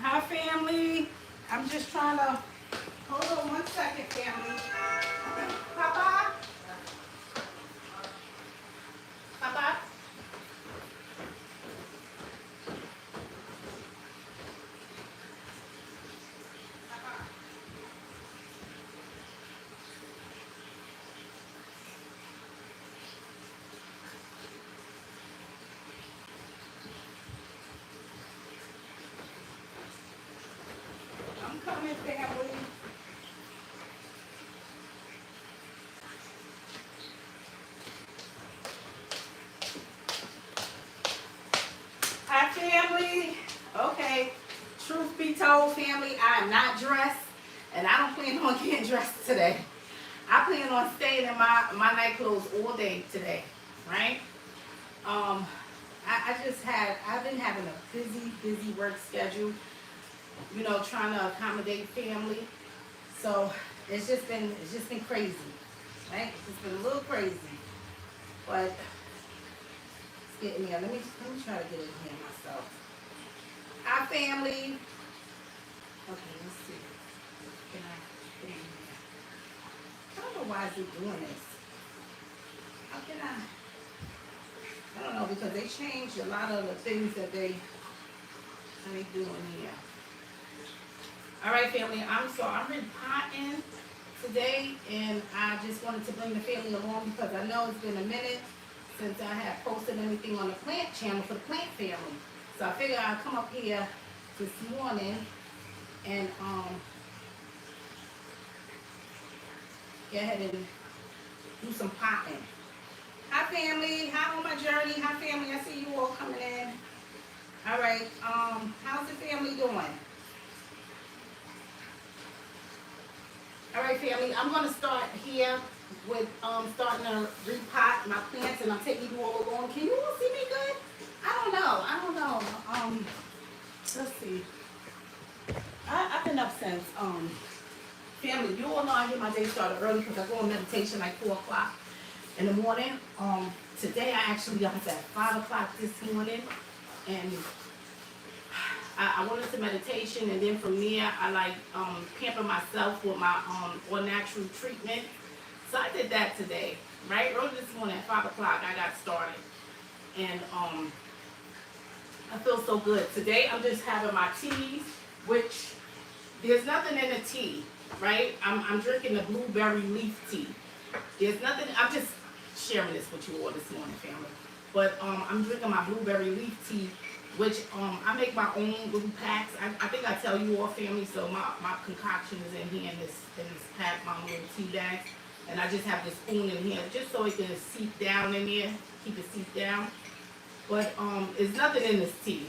Hi, family. I'm just trying to hold on 1 second, family. Papa, Papa. I'm coming, family. Hi, family. Okay. Truth be told, family, I am not dressed, and I don't plan on getting dressed today. I plan on staying in my night clothes all day today, right? Um, I've been having a busy work schedule, trying to accommodate family. So it's just been crazy, right? It's just been a little crazy, but it's getting there. Let me try to get in here myself. Hi, family. Okay, let's see. Can I get in here? I don't know why is it doing this. How can I don't know, because they changed a lot of the things that they doing here. All right, family. I'm repotting today, and I just wanted to bring the family along because I know it's been a minute since I have posted anything on the plant channel for the plant family. So I figured I'd come up here this morning and go ahead and do some potting. Hi, family. Hi, on my journey. Hi, family. I see you all coming in. All right. How's the family doing? All right, family. I'm gonna start here with starting to repot my plants, and I'm taking you all along. Can you all see me good? I don't know. Let's see. I've been up since family. You all know I get my day started early because I go on meditation like 4 o'clock in the morning. Today I actually got up at 5 o'clock this morning, and I went into meditation, and then from there I pamper myself with my all natural treatment. So I did that today, right? Early this morning at 5 o'clock I got started, and I feel so good. Today I'm just having my teas, which there's nothing in the tea, right? I'm drinking the blueberry leaf tea. There's nothing. I'm just sharing this with you all this morning, family. But I'm drinking my blueberry leaf tea, which I make my own little packs. I think I tell you all, family. So my concoction is in here in this pack, my little tea bags, and I just have this spoon in here just so it can seep down in there, keep it seep down. But there's nothing in this tea,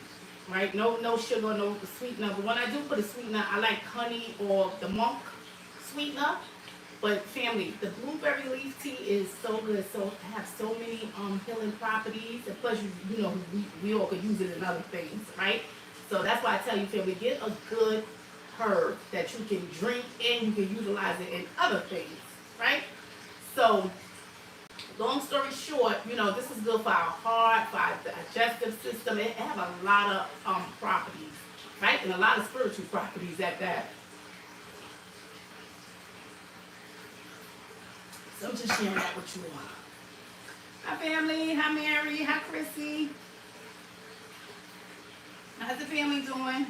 right? No sugar, no sweetener. But when I do put a sweetener, I like honey or the monk sweetener. But family, the blueberry leaf tea is so good. So it has so many healing properties, and plus we all could use it in other things, right? So that's why I tell you, family, get a good herb that you can drink and you can utilize it in other things, right? So long story short, this is good for our heart, for our digestive system. It have a lot of properties, right? And a lot of spiritual properties at that. So I'm just sharing that with you all. Hi, family. Hi, Mary. Hi, Chrissy. How's the family doing?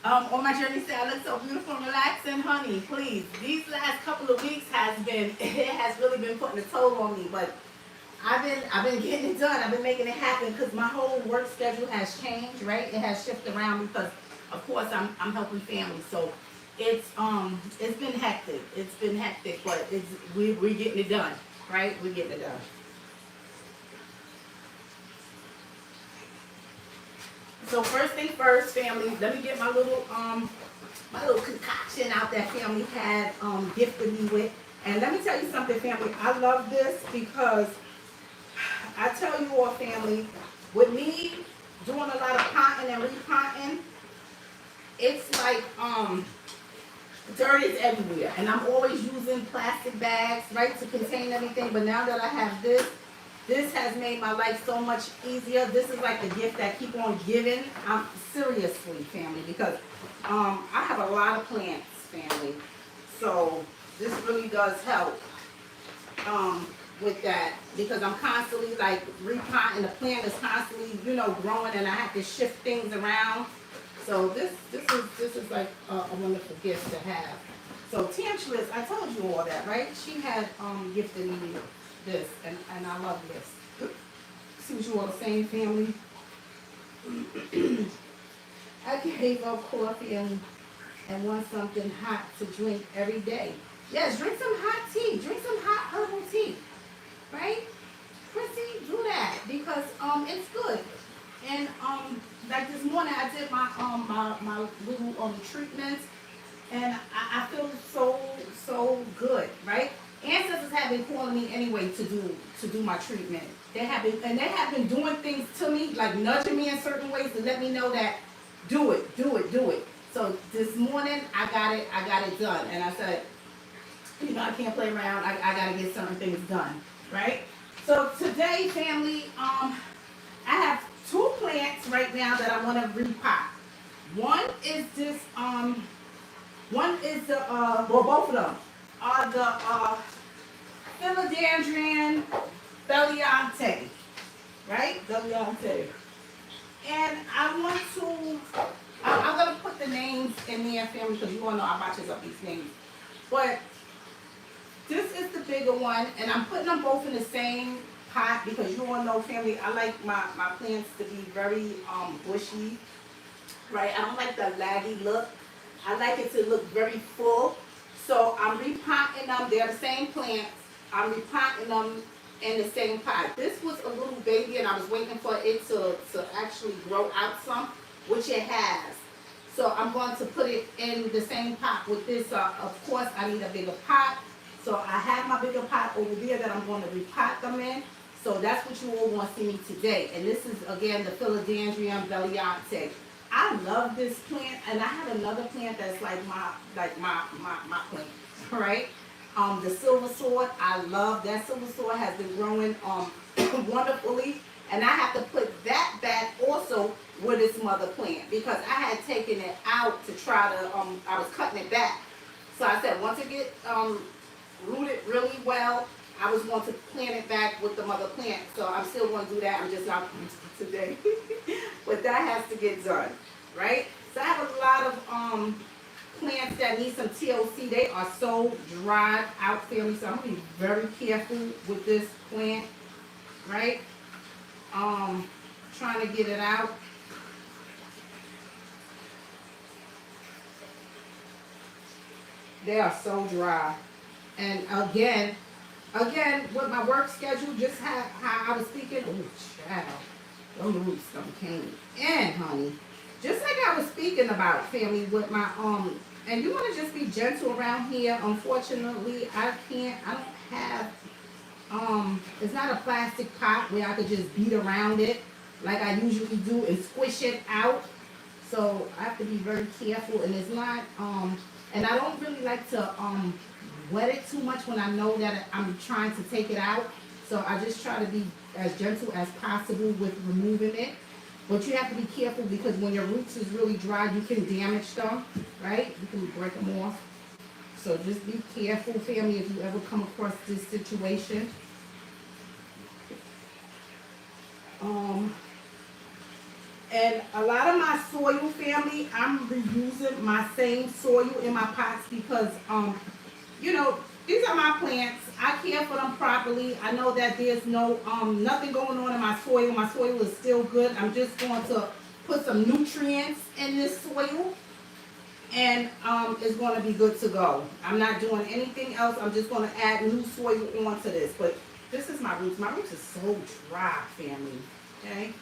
On my journey, say I look so beautiful and relaxing, honey. Please, these last couple of weeks it has really been putting a toll on me. But I've been getting it done. I've been making it happen because my whole work schedule has changed, right? It has shifted around because, of course, I'm helping family. So it's been hectic. It's been hectic, but we're getting it done, right? We're getting it done. So first thing first, family. Let me get my little concoction out that family had gifted me with. And let me tell you something, family. I love this because I tell you all, family, with me doing a lot of potting and repotting, it's like dirt is everywhere, and I'm always using plastic bags, right, to contain everything. But now that I have this, This has made my life so much easier. This is like the gift that keep on giving. I'm seriously, family, because I have a lot of plants, family. So this really does help with that, because I'm constantly like repotting. The plant is constantly, you know, growing, and I have to shift things around. So this is like a wonderful gift to have. So Tantralus, I told you all that, right? She had gifted me this, and I love this. See what you all are saying, family? I gave up coffee and want something hot to drink every day. Yes, drink some hot tea. Drink some hot herbal tea. Right? Chrissy, do that because it's good. And like this morning I did my little treatments, and I feel so good, right? Ancestors have been calling me anyway to do my treatment. They have been doing things to me, like nudging me in certain ways to let me know that do it. So this morning I got it done, and I said, you know, I can't play around. I gotta get certain things done, right? So today, family, I have two plants right now that I want to repot. One is this, one is the, well, both of them are the philodendron belliante, right? Belliante. And I want to, I'm going to put the names in there, family, because you all know I botches up these names. But this is the bigger one, and I'm putting them both in the same pot because you all know, family, I like my plants to be very bushy, right? I don't like the laggy look. I like it to look very full. So I'm repotting them. They're the same plants. I'm repotting them in the same pot. This was a little baby, and I was waiting for it to actually grow out some, which it has. So I'm going to put it in the same pot with this. Of course, I need a bigger pot. So I have my bigger pot over there that I'm going to repot them in. So that's what you all want to see me today. And this is, again, the philodendron belliante. I love this plant, and I have another plant that's like my plant, right? The silver sword, I love that. Silver sword has been growing wonderfully, and I have to put that back also with its mother plant because I had taken it out to try to, I was cutting it back. So I said once it get rooted really well, I was going to plant it back with the mother plant. So I'm still going to do that. I'm just not going to do it today. But that has to get done, right? So I have a lot of plants that need some TLC. They are so dried out, family. So I'm going to be very careful with this plant, right? Trying to get it out. They are so dry. And again, with my work schedule, just how I was speaking, oh, child, those roots done came in, honey. Just like I was speaking about, family, with my, and you want to just be gentle around here. Unfortunately, I don't have, it's not a plastic pot where I could just beat around it like I usually do and squish it out. So I have to be very careful, and it's not, and I don't really like to, wet it too much when I know that I'm trying to take it out. So I just try to be as gentle as possible with removing it. But you have to be careful because when your roots is really dry, you can damage them, right? You can break them off. So just be careful, family, if you ever come across this situation. And a lot of my soil, family, I'm reusing my same soil in my pots because, you know, these are my plants. I care for them properly. I know that there's no nothing going on in my soil. My soil is still good. I'm just going to put some nutrients in this soil, and it's going to be good to go. I'm not doing anything else. I'm just going to add new soil onto this. But this is my roots. My roots are so dry, family. Okay,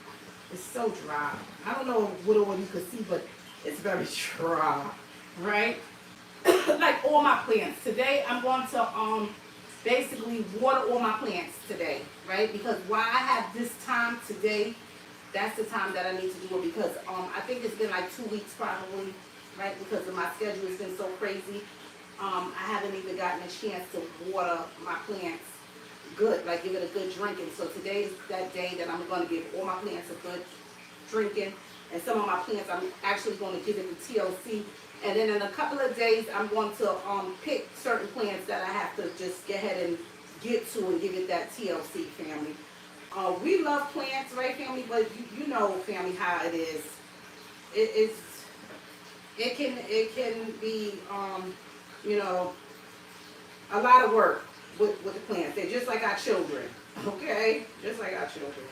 it's so dry. I don't know what all you can see, but it's very dry, right? Like all my plants. Today I'm going to basically water all my plants today, right? Because why I have this time today, that's the time that I need to do it because I think it's been like 2 weeks probably, right? Because of my schedule has been so crazy. I haven't even gotten a chance to water my plants good, like give it a good drinking. So today is that day that I'm going to give all my plants a good drinking. And some of my plants I'm actually going to give it the TLC. And then in a couple of days I'm going to pick certain plants that I have to just get ahead and get to and give it that TLC, family. We love plants, right, family? But you know, family, how it is. It can be you know, a lot of work with the plants. They're just like our children, okay? Just like our children.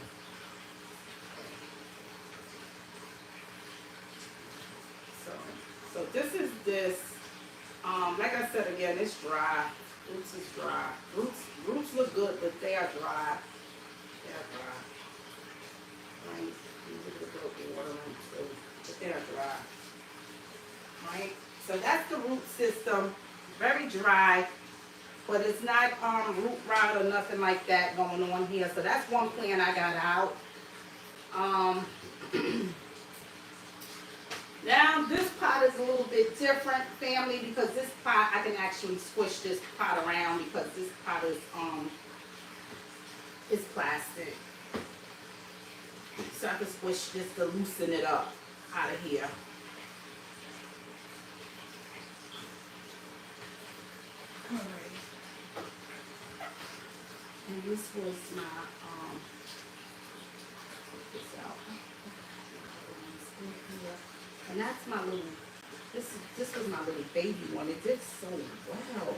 So this is this. Like I said again, it's dry. Roots is dry. Roots look good, but they are dry. They are dry. Right? These are the broken water roots, so, but they are dry. Right? So that's the root system. Very dry, but it's not root rot or nothing like that going on here. So that's one plant I got out. Now this pot is a little bit different, family, because this pot I can actually squish this pot around because this pot is plastic. So I can squish this to loosen it up out of here. Alright. And this was my put this out. And that's my little, this was my little baby one. It did so well.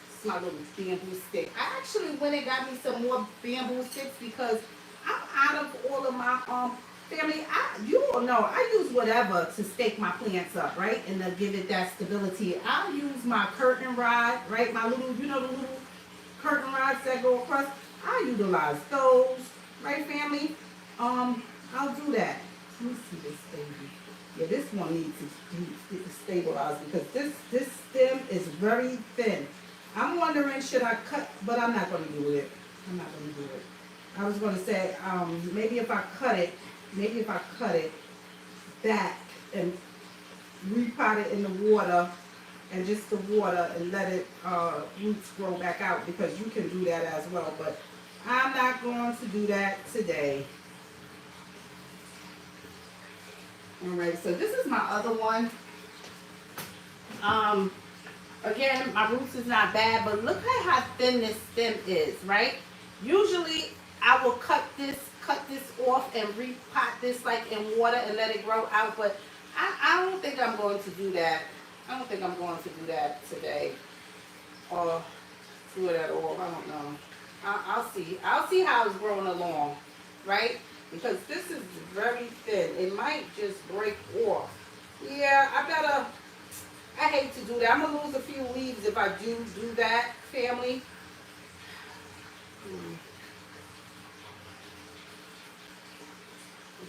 This is my little bamboo stick. I actually went and got me some more bamboo sticks because I'm out of all of my family. You all know I use whatever to stake my plants up, right? And to give it that stability. I'll use my curtain rod, right? My little, you know, the little curtain rods that go across. I utilize those, right, family? I'll do that. Let me see this baby. Yeah, this one needs to stabilize because this stem is very thin. I'm wondering, should I cut? But I'm not going to do it. I'm not going to do it. I was going to say, maybe if I cut it back and repot it in the water and just the water and let it roots grow back out, because you can do that as well. But I'm not going to do that today. Alright, so this is my other one. Again, my roots is not bad, but look at how thin this stem is, right? Usually I will cut this off and repot this like in water and let it grow out, but I don't think I'm going to do that. I don't think I'm going to do that today. Or do it at all. I don't know. I'll see. I'll see how it's growing along, right? Because this is very thin. It might just break off. Yeah, I hate to do that. I'm going to lose a few leaves if I do that, family.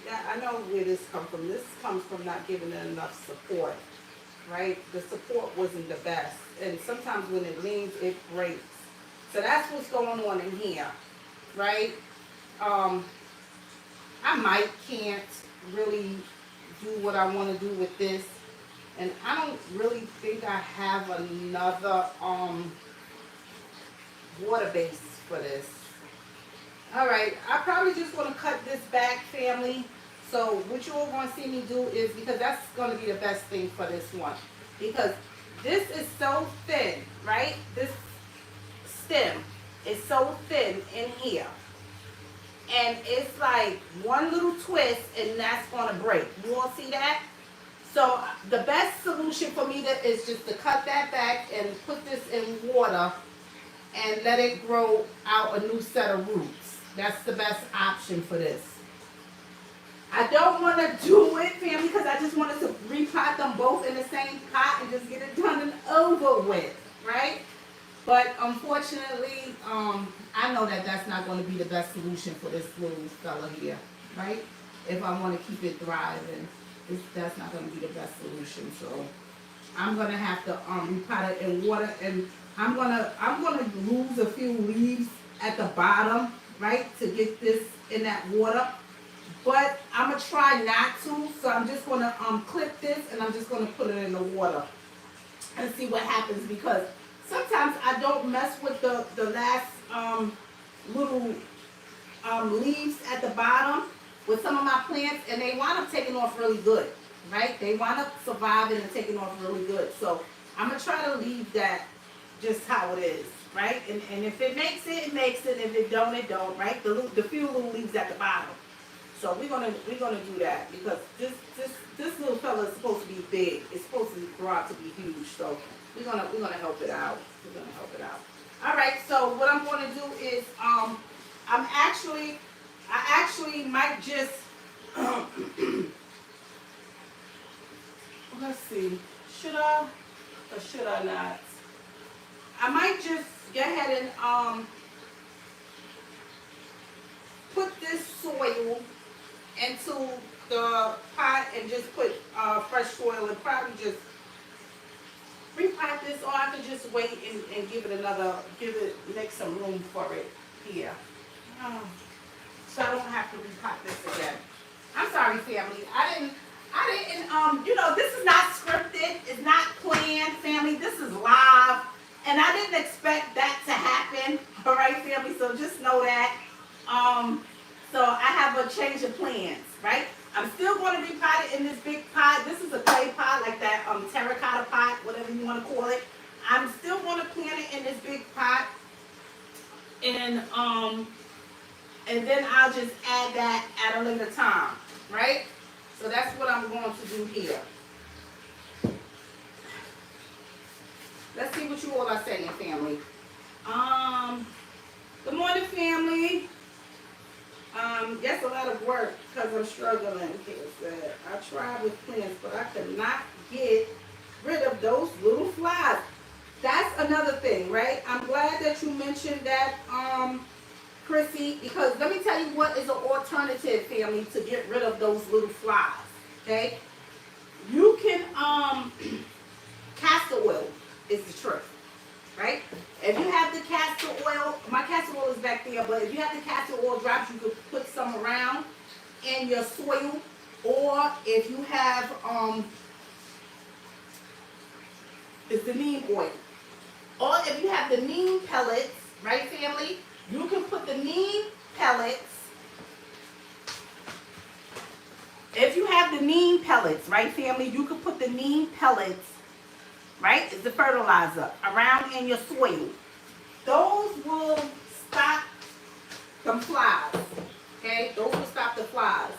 I know where this comes from. This comes from not giving it enough support, right? The support wasn't the best. And sometimes when it leans, it breaks. So that's what's going on in here, right? I can't really do what I want to do with this. And I don't really think I have another water base for this. Alright, I probably just want to cut this back, family. So what you all going to see me do is, because that's going to be the best thing for this one. Because this is so thin, right? This stem is so thin in here. And it's like one little twist and that's going to break. You all see that? So the best solution for me is just to cut that back and put this in water and let it grow out a new set of roots. That's the best option for this. I don't want to do it, family, because I just wanted to repot them both in the same pot and just get it done and over with, right? But unfortunately, I know that that's not going to be the best solution for this little fella here, right? If I want to keep it thriving, that's not going to be the best solution. So I'm going to have to repot it in water, and I'm gonna lose a few leaves at the bottom, right, to get this in that water. But I'm gonna try not to. So I'm just gonna clip this and I'm just gonna put it in the water and see what happens, because sometimes I don't mess with the last little leaves at the bottom with some of my plants, and they wind up taking off really good, right? They wind up surviving and taking off really good. So I'm gonna try to leave that just how it is, right? And if it makes it, it makes it. If it don't, it don't, right? The few little leaves at the bottom. So we're gonna do that because this little fella is supposed to be big. It's supposed to grow out to be huge. So we're gonna help it out. We're gonna help it out. All right. So what I'm gonna do is I actually might just let's see. Should I or should I not? I might just go ahead and put this soil into the pot and just put fresh soil and probably just repot this, or I could just wait and make some room for it here. So I don't have to repot this again. I'm sorry, family. I didn't, this is not scripted. It's not planned, family. This is live. And I didn't expect that to happen. All right, family. So just know that. So I have a change of plans, right? I'm still going to repot it in this big pot. This is a clay pot, like that terracotta pot, whatever you want to call it. I'm still going to plant it in this big pot. And then I'll just add that at a later time, right? So that's what I'm going to do here. Let's see what you all are saying, family. Good morning, family. That's a lot of work because I'm struggling. I tried with plants, but I could not get rid of those little flies. That's another thing, right? I'm glad that you mentioned that, Chrissy, because let me tell you what is an alternative, family, to get rid of those little flies, okay? You can, castor oil is the trick, right? If you have the castor oil, my castor oil is back there, but if you have the castor oil drops, you could put some around in your soil, or if you have, it's the neem oil. Or if you have the neem pellets, right, family? You can put the neem pellets. If you have the neem pellets, right, family? You can put the neem pellets, right? It's the fertilizer around in your soil. Those will stop the flies. Okay? Those will stop the flies.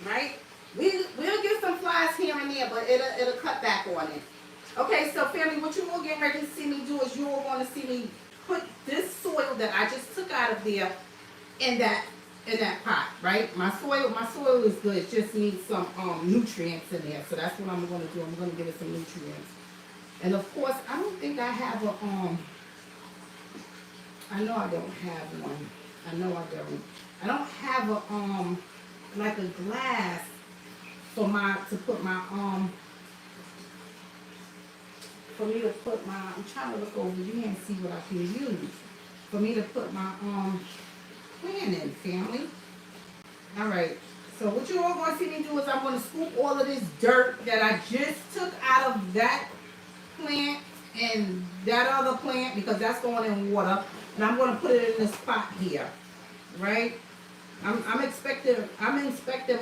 Right? We'll get some flies here and there, but it'll cut back on it. Okay, so family, what you will get ready to see me do is you will want to see me put this soil that I just took out of there in that pot, right? My soil is good. It just needs some nutrients in there. So that's what I'm going to do. I'm going to give it some nutrients. And of course, I don't think I have a I know I don't have one. I know I don't. I don't have a like a glass for to put my for me to put my, I'm trying to look over here and see what I can use for me to put my plant in, family. All right. So what you're all going to see me do is I'm going to scoop all of this dirt that I just took out of that plant and that other plant, because that's going in water, and I'm going to put it in this pot here, right? I'm inspecting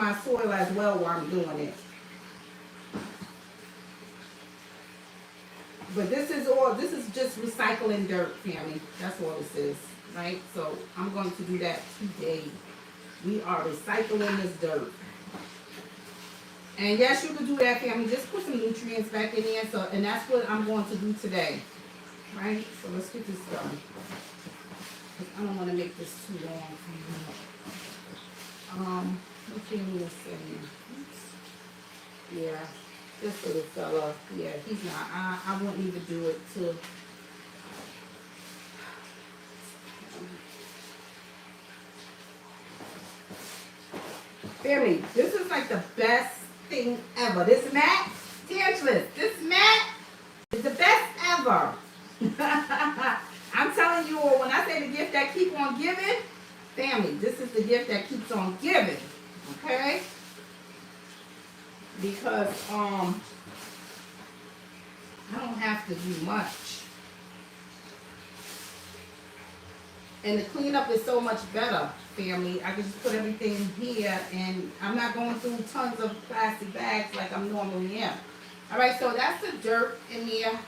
my soil as well while I'm doing it. But this is just recycling dirt, family. That's all this is, right? So I'm going to do that today. We are recycling this dirt. And yes, you can do that, family. Just put some nutrients back in there. So, and that's what I'm going to do today, right? So let's get this done. I don't want to make this too long for you. What can we say? Yeah. This little fella, yeah, he's not. I wouldn't even do it to. Family, this is like the best thing ever. This mat, Tangeless, this mat is the best ever. I'm telling you all, when I say the gift that keeps on giving, family, this is the gift that keeps on giving. Okay? Because I don't have to do much. And the cleanup is so much better, family. I can just put everything in here, and I'm not going through tons of plastic bags like I'm normally am. All right, so that's the dirt in here.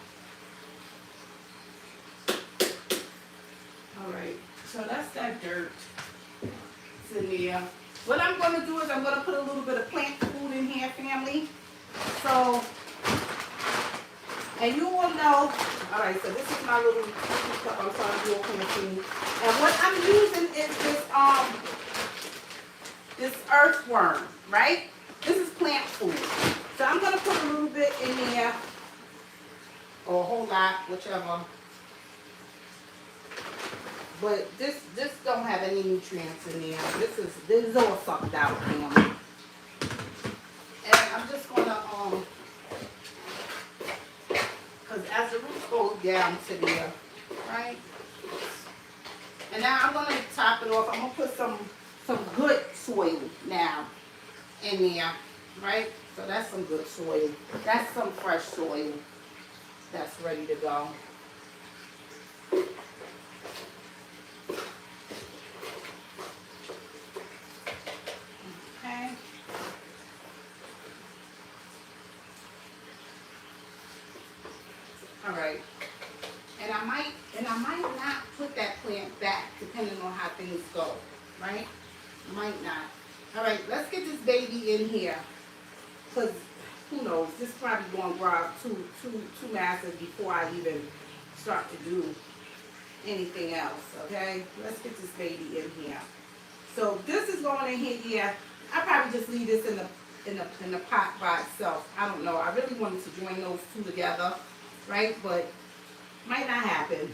All right, so that's that dirt. It's in there. What I'm going to do is I'm going to put a little bit of plant food in here, family. So, and you will know. All right, so this is my little cup. I'm trying to do a plant food. And what I'm using is this earthworm, right? This is plant food. So I'm going to put a little bit in there, or a whole lot, whichever. But this don't have any nutrients in there. This is all sucked out, family. And I'm just gonna because as the roots go down to there, right? And now I'm gonna top it off. I'm gonna put some good soil now in there, right? So that's some good soil. That's some fresh soil that's ready to go. Okay. All right. And I might not put that plant back depending on how things go, right? Might not. All right, let's get this baby in here, because who knows, this is probably going to grow out too massive before I even start to do anything else, okay? Let's get this baby in here. So this is going in here. Yeah, I probably just leave this in the pot by itself. I don't know. I really wanted to join those two together, right? But might not happen.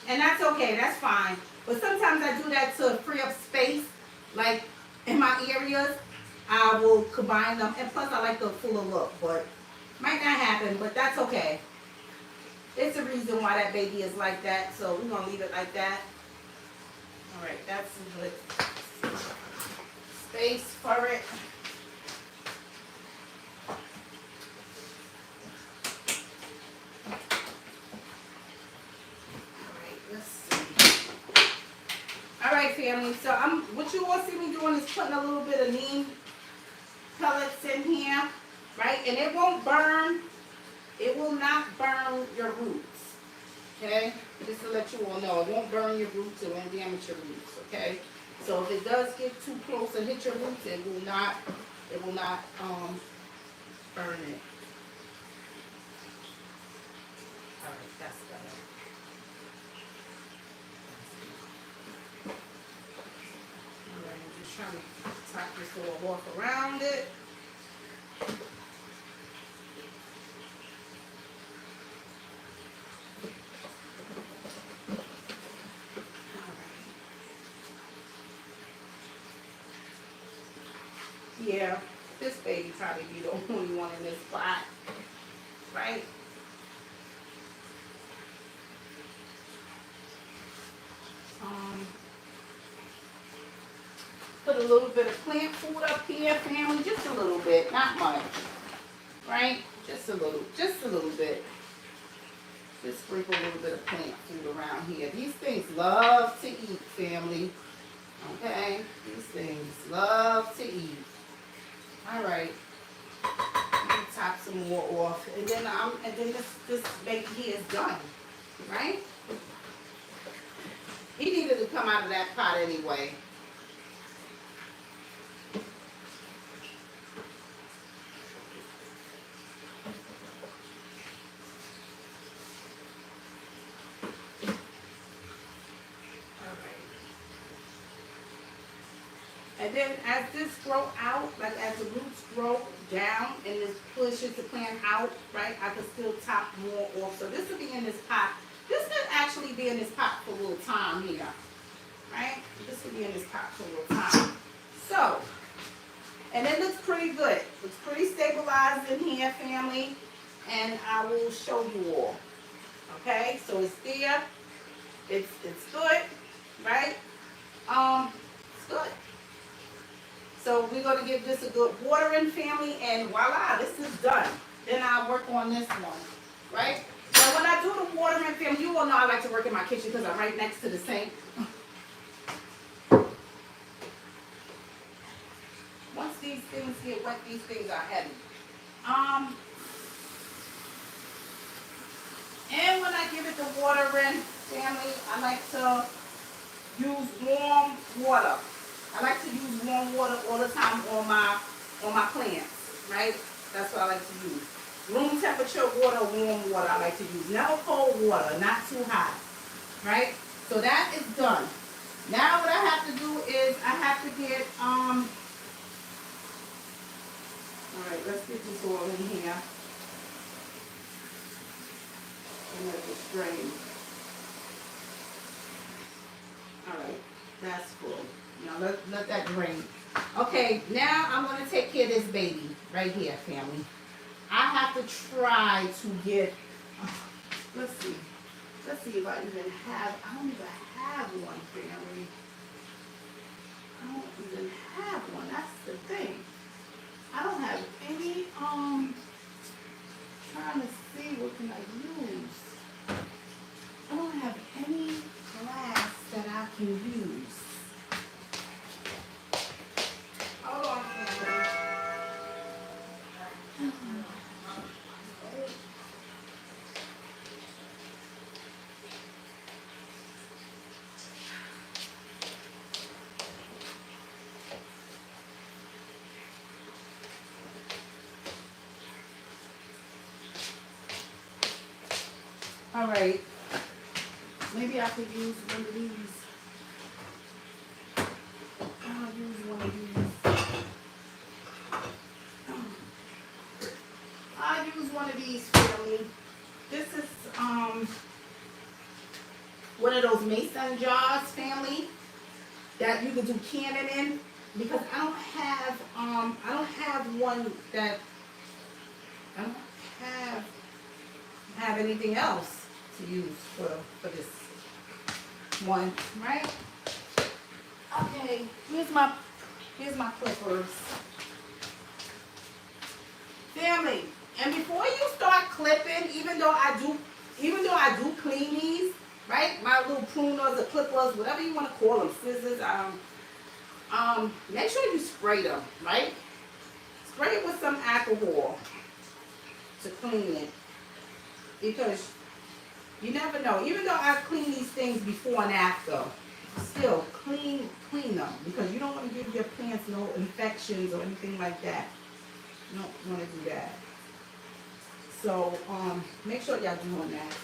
And that's okay, that's fine. But sometimes I do that to free up space. Like in my areas, I will combine them. And plus I like the fuller look, but might not happen, but that's okay. It's a reason why that baby is like that, so we're gonna leave it like that. All right, that's some good space for it. Alright, family, so what you all see me doing is putting a little bit of neem pellets in here, right? And it won't burn, it will not burn your roots, okay? Just to let you all know, it won't burn your roots, it won't damage your roots, okay? So if it does get too close and hit your roots, it will not burn it. Alright, that's better. Trying to top this little off around it. Yeah, this baby probably be the only one in this spot, right? Put a little bit of plant food up here, family, just a little bit, not much, right? Just a little bit. Just sprinkle a little bit of plant food around here. These things love to eat, family. Okay, these things love to eat. All right, I'm gonna top some more off, and then this baby here is done, right? He needed to come out of that pot anyway. And then as this grow out, like as the roots grow down and this pushes the plant out, right, I can still top more off. So this will be in this pot. This could actually be in this pot for a little time here, right? This will be in this pot for a little time. So, and it looks pretty good. Looks pretty stabilized in here, family. And I will show you all. Okay, so it's there. It's good, right? It's good. So we're going to give this a good watering, family, and voila, this is done. Then I'll work on this one, right? So when I do the watering, family, you all know I like to work in my kitchen because I'm right next to the sink. Once these things get wet, these things are heavy. And when I give it the water in, family, I like to use warm water. I like to use warm water all the time on my plants, right? That's what I like to use. Room temperature water, warm water I like to use. Never cold water, not too hot, right? So that is done. Now what I have to do is I have to get, all right, let's get this all in here. And let it drain. All right, that's full. Now let that drain. Okay, now I'm going to take care of this baby right here, family. I have to try to get, let's see if I even have, I don't even have one, family. I don't even have one, that's the thing. I don't have any, trying to see what can I use. I don't have any glass that I can use. Hold on, family. All right, maybe I could use one of these. I'll use one of these. I'll use one of these, family. This is one of those mason jars, family, that you could do canning in, because I don't have one that I don't have anything else to use for this one, right? Okay, here's my clippers. Family, and before you start clipping, even though I do clean these, right? My little pruners or clippers, whatever you want to call them, scissors, make sure you spray them, right? Spray it with some alcohol to clean it, because you never know. Even though I clean these things before and after, still clean them, because you don't want to give your plants no infections or anything like that. You don't want to do that. So make sure y'all doing that.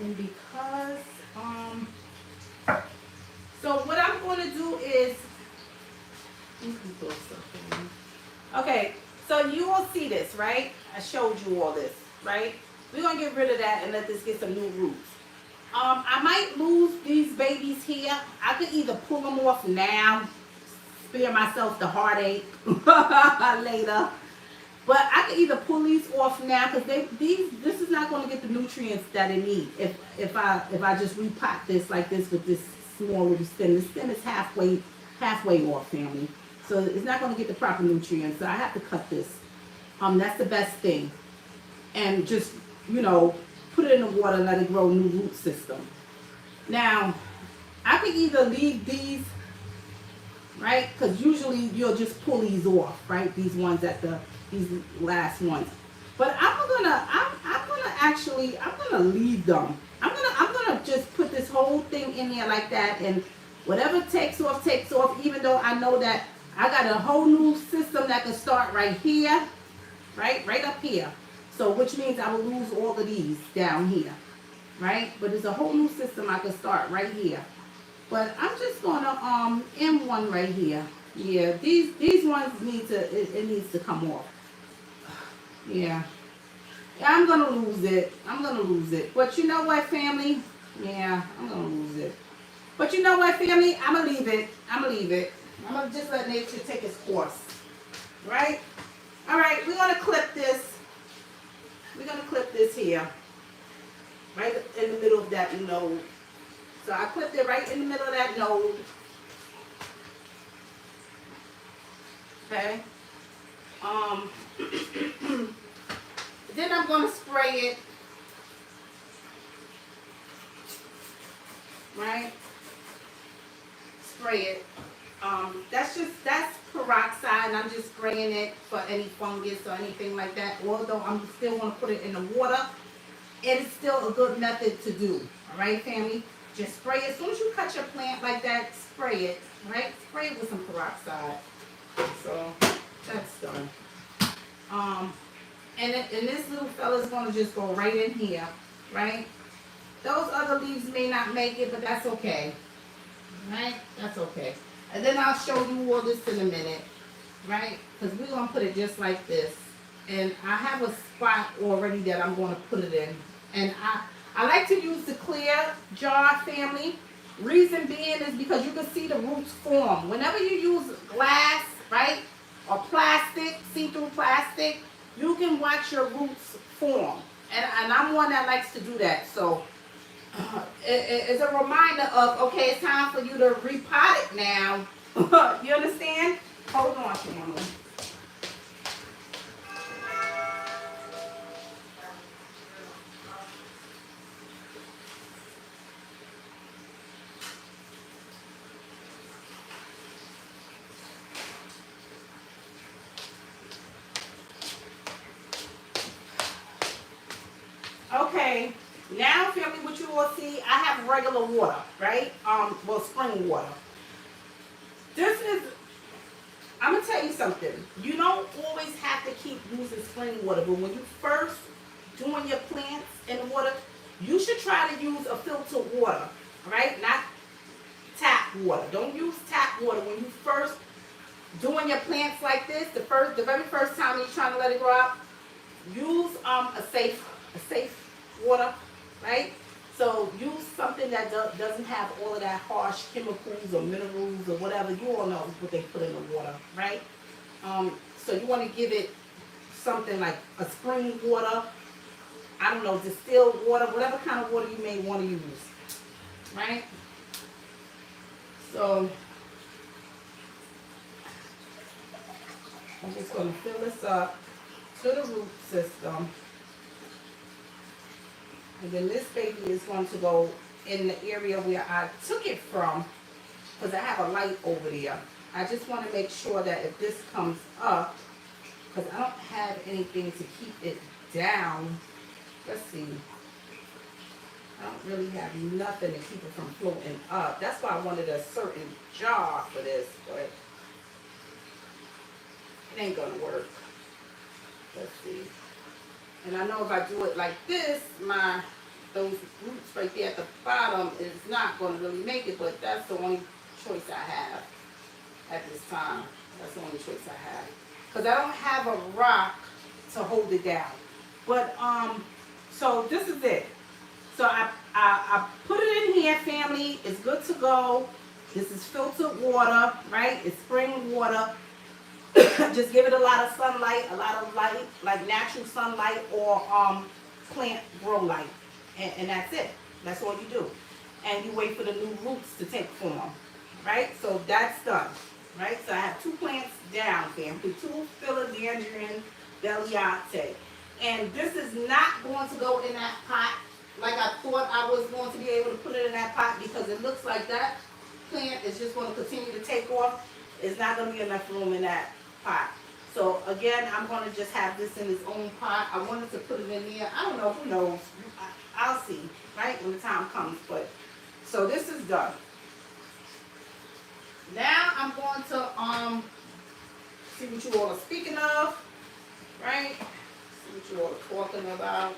And because so what I'm going to do is, okay, so you will see this, right? I showed you all this, right? We're going to get rid of that and let this get some new roots. I might lose these babies here. I could either pull them off now, spare myself the heartache later. But I could either pull these off now, because this is not going to get the nutrients that it needs if I just repot this like this with this small little stem. The stem is halfway off, family. So it's not going to get the proper nutrients. So I have to cut this. That's the best thing. And just, put it in the water and let it grow a new root system. Now, I could either leave these, right? Because usually you'll just pull these off, right? These ones these last ones. But I'm gonna leave them. I'm gonna just put this whole thing in there like that, and whatever takes off, even though I know that I got a whole new system that can start right here, right up here. So which means I will lose all of these down here, right? But there's a whole new system I can start right here. But I'm just gonna end one right here. Yeah, these ones it needs to come off. Yeah, I'm gonna lose it. But you know what, family? Yeah, I'm gonna lose it. But you know what, family? I'm gonna leave it. I'm gonna just let nature take its course, right? All right, we're gonna clip this. We're gonna clip this here, right in the middle of that node. So I clipped it right in the middle of that node. Okay. Then I'm gonna spray it right? Spray it. That's peroxide, and I'm just spraying it for any fungus or anything like that. Although I'm still going to put it in the water, it is still a good method to do. All right, family? Just spray it. As soon as you cut your plant like that, spray it, right? Spray it with some peroxide. So that's done. And this little fella's gonna just go right in here, right? Those other leaves may not make it, but that's okay, right? That's okay. And then I'll show you all this in a minute, right? Because we're gonna put it just like this. And I have a spot already that I'm gonna put it in. And I like to use the clear jar, family. Reason being is because you can see the roots form. Whenever you use glass, right, or plastic, see-through plastic, you can watch your roots form. And I'm one that likes to do that. So it's a reminder of, okay, it's time for you to repot it now. You understand? Hold on, family. Okay, now family, what you all see, I have regular water, right? Well, spring water. This is, I'm gonna tell you something. You don't always have to keep using spring water, but when you first doing your plants in the water, you should try to use a filtered water, right? Not tap water. Don't use tap water when you first doing your plants like this. The very first time you're trying to let it grow out, use a safe water, right? So use something that doesn't have all of that harsh chemicals or minerals or whatever. You all know what they put in the water, right? So you want to give it something like a spring water, I don't know, distilled water, whatever kind of water you may want to use, right? So I'm just going to fill this up to the root system. And then this baby is going to go in the area where I took it from, because I have a light over there. I just want to make sure that if this comes up, because I don't have anything to keep it down. Let's see. I don't really have nothing to keep it from floating up. That's why I wanted a certain jar for this, but it ain't going to work. Let's see. And I know if I do it like this, those roots right there at the bottom is not going to really make it, but that's the only choice I have at this time. That's the only choice I have. Because I don't have a rock to hold it down. But, so this is it. So I put it in here, family. It's good to go. This is filtered water, right? It's spring water. Just give it a lot of sunlight, a lot of light, like natural sunlight or plant grow light. And that's it. That's all you do. And you wait for the new roots to take form. Right? So that's done. Right? So I have 2 plants down, family. 2 philodendron Belliate. And this is not going to go in that pot like I thought I was going to be able to put it in that pot, because it looks like that plant is just going to continue to take off. It's not going to be enough room in that pot. So again, I'm going to just have this in its own pot. I wanted to put it in there. I don't know, who knows? I'll see, right, when the time comes. But so this is done. Now I'm going to see what you all are speaking of, right? See what you all are talking about.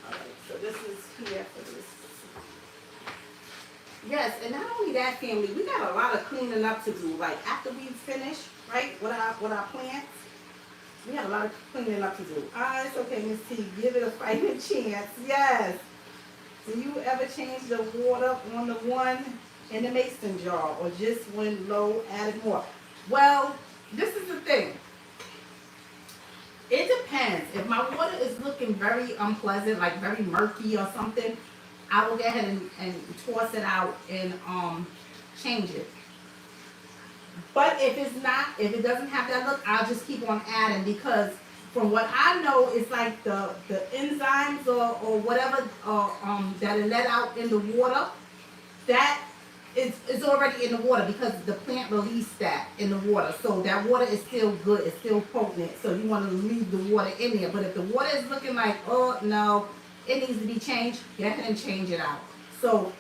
All right, so this is here for this. Yes, and not only that, family, we got a lot of cleaning up to do. Like after we finish, right, with our plants, we have a lot of cleaning up to do. Ah, it's okay, Miss T. Give it a fighting chance. Yes. Do you ever change the water on the one in the mason jar, or just when low, added more? Well, this is the thing. It depends. If my water is looking very unpleasant, like very murky or something, I will go ahead and toss it out and change it. But if it's not, if it doesn't have that look, I'll just keep on adding, because from what I know, it's like the enzymes or whatever that are let out in the water, that is already in the water because the plant released that in the water. So that water is still good, it's still potent. So you want to leave the water in there. But if the water is looking like, oh no, it needs to be changed, go ahead and change it out. So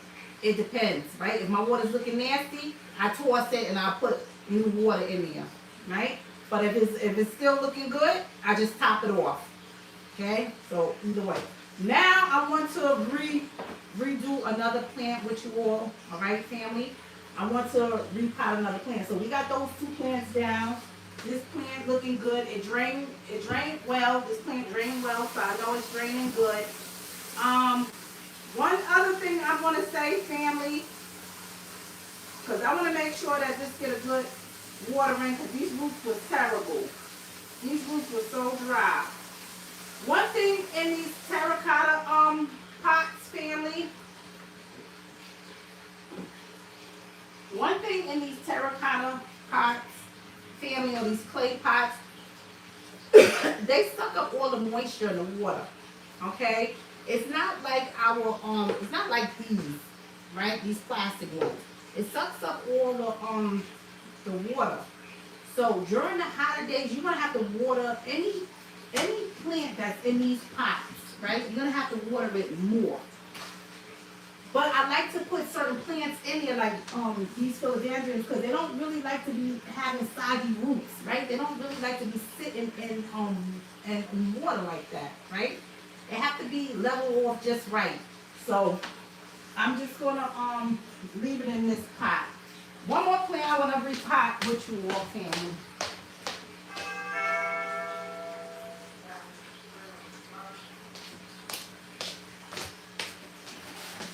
it depends, right? If my water's looking nasty, I toss it and I put new water in there, right? But if it's still looking good, I just top it off. Okay, so either way. Now I want to redo another plant with you all right, family? I want to repot another plant. So we got those two plants down. This plant looking good. It drained well. This plant drained well, so I know it's draining good. One other thing I want to say, family, because I want to make sure that this get a good watering, because these roots were terrible. These roots were so dry. One thing in these terracotta pots, family. One thing in these terracotta pots, family, or these clay pots, they suck up all the moisture in the water. Okay? It's not like it's not like these, right? These plastic ones. It sucks up all the water. So during the hotter days, you're gonna have to water any plant that's in these pots, right? You're gonna have to water it more. But I like to put certain plants in there, like these philodendrons, because they don't really like to be having soggy roots, right? They don't really like to be sitting in water like that, right? They have to be level off just right. So I'm just gonna leave it in this pot. One more plant I want to repot with you all, family.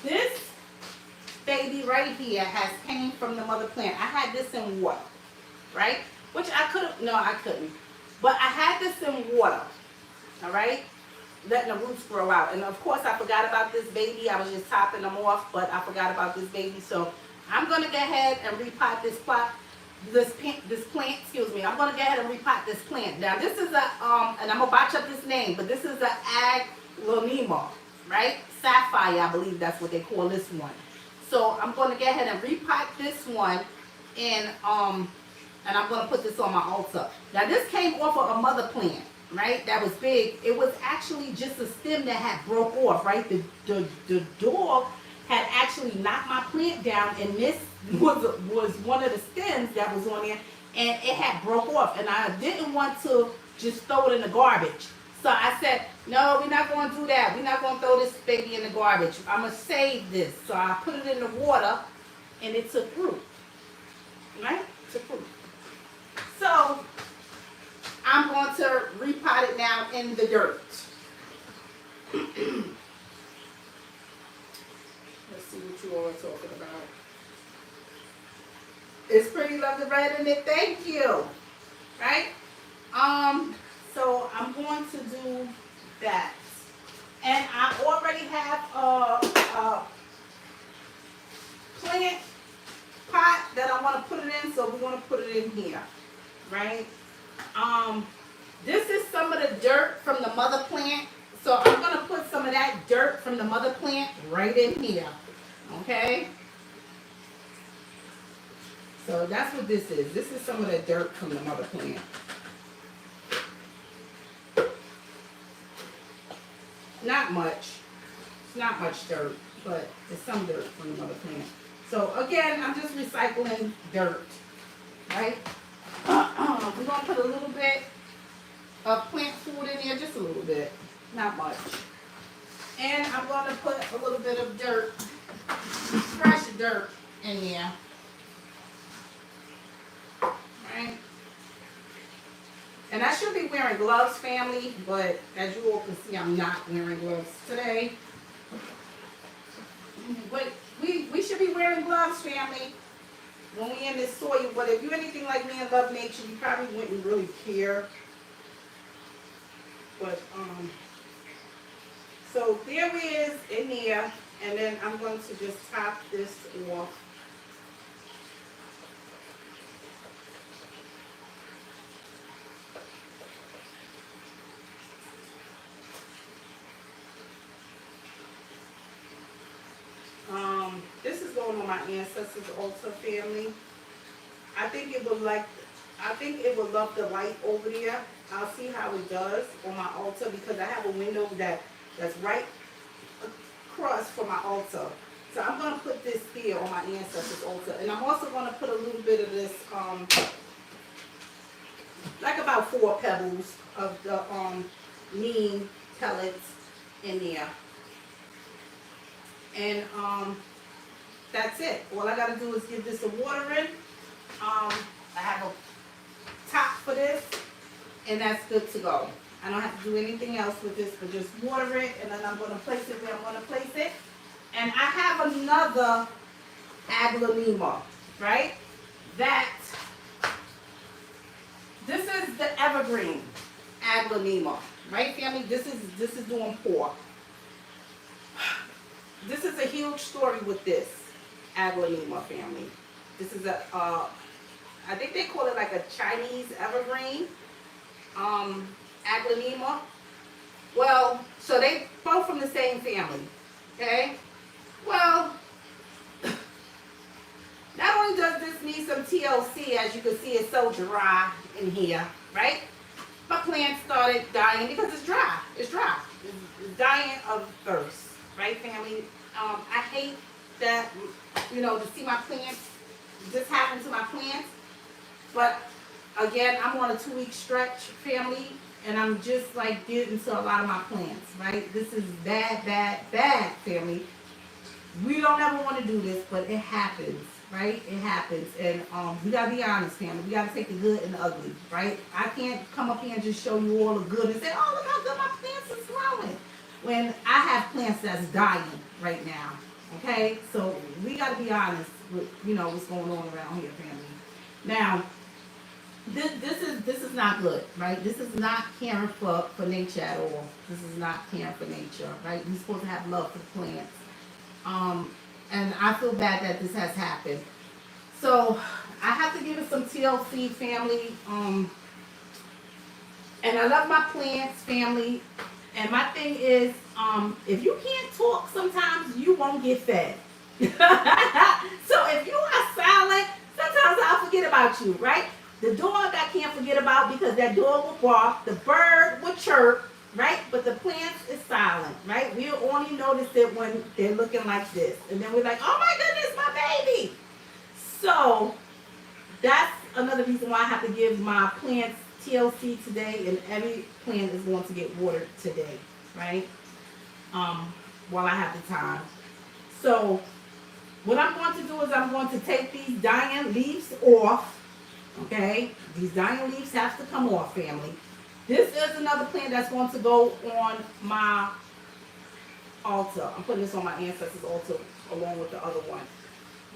This baby right here has came from the mother plant. I had this in water, right? Which I could have, no, I couldn't. But I had this in water, all right? Letting the roots grow out. And of course, I forgot about this baby. I was just topping them off, but I forgot about this baby. So I'm going to go ahead and repot this plant, excuse me. I'm going to go ahead and repot this plant. Now, this is and I'm going to botch up this name, but this is a aglaonema, right? Sapphire, I believe that's what they call this one. So I'm going to go ahead and repot this one, and I'm going to put this on my altar. Now, this came off of a mother plant, right? That was big. It was actually just a stem that had broke off, right? The dog had actually knocked my plant down, and this was one of the stems that was on there, and it had broke off, and I didn't want to just throw it in the garbage. So I said, no, we're not going to do that. We're not going to throw this baby in the garbage. I'm going to save this. So I put it in the water, and it took root, right? It took root. So I'm going to repot it now in the dirt. Let's see what you all are talking about. It's pretty, love the red in it. Thank you. Right? So I'm going to do that. And I already have a plant pot that I want to put it in, so we're going to put it in here. Right? This is some of the dirt from the mother plant. So I'm going to put some of that dirt from the mother plant right in here. Okay? So that's what this is. This is some of the dirt from the mother plant. Not much. It's not much dirt, but it's some dirt from the mother plant. So again, I'm just recycling dirt, right? We're going to put a little bit of plant food in there, just a little bit, not much. And I'm going to put a little bit of dirt, fresh dirt in there. Right? And I should be wearing gloves, family, but as you all can see, I'm not wearing gloves today. But we should be wearing gloves, family, when we're in this soil. But if you're anything like me and love nature, you probably wouldn't really care. But, so there it is in there, and then I'm going to just top this off. This is going on on my ancestors' altar, family. I think it would love the light over there. I'll see how it does on my altar because I have a window that's right across from my altar. So I'm going to put this here on my ancestors' altar. And I'm also going to put a little bit of this, like about 4 pebbles of the neem pellets in there. And that's it. All I got to do is give this a watering. I have a top for this, and that's good to go. I don't have to do anything else with this but just water it, and then I'm going to place it where I'm going to place it. And I have another aglaonema, right? This is the evergreen aglaonema, right, family? This is doing poor. This is a huge story with this aglaonema, family. This is I think they call it like a Chinese evergreen aglaonema. Well, so they both from the same family, okay? Well, not only does this need some TLC, as you can see, it's so dry in here, right? My plant started dying because it's dry. It's dry. It's dying of thirst, right, family? I hate that, to see my plants, this happen to my plants. But again, I'm on a 2-week stretch, family, and I'm just like getting to a lot of my plants, right? This is bad, bad, bad, family. We don't ever want to do this, but it happens, right? It happens. And we got to be honest, family. We got to take the good and the ugly, right? I can't come up here and just show you all the good and say, oh, look how good my plants is growing, when I have plants that's dying right now, okay? So we got to be honest with, what's going on around here, family. Now, this is not good, right? This is not caring for nature at all. This is not caring for nature, right? You're supposed to have love for the plants. And I feel bad that this has happened. So I have to give it some TLC, family. And I love my plants, family. And my thing is, if you can't talk, sometimes you won't get fed. So if you are silent, sometimes I'll forget about you, right? The dog I can't forget about because that dog will bark. The bird will chirp, right? But the plants is silent, right? We'll only notice it when they're looking like this. And then we're like, oh my goodness, my baby. So that's another reason why I have to give my plants TLC today, and every plant is going to get watered today, right? While I have the time. So what I'm going to do is I'm going to take these dying leaves off. Okay, these dying leaves have to come off, family. This is another plant that's going to go on my altar. I'm putting this on my ancestors' altar along with the other one.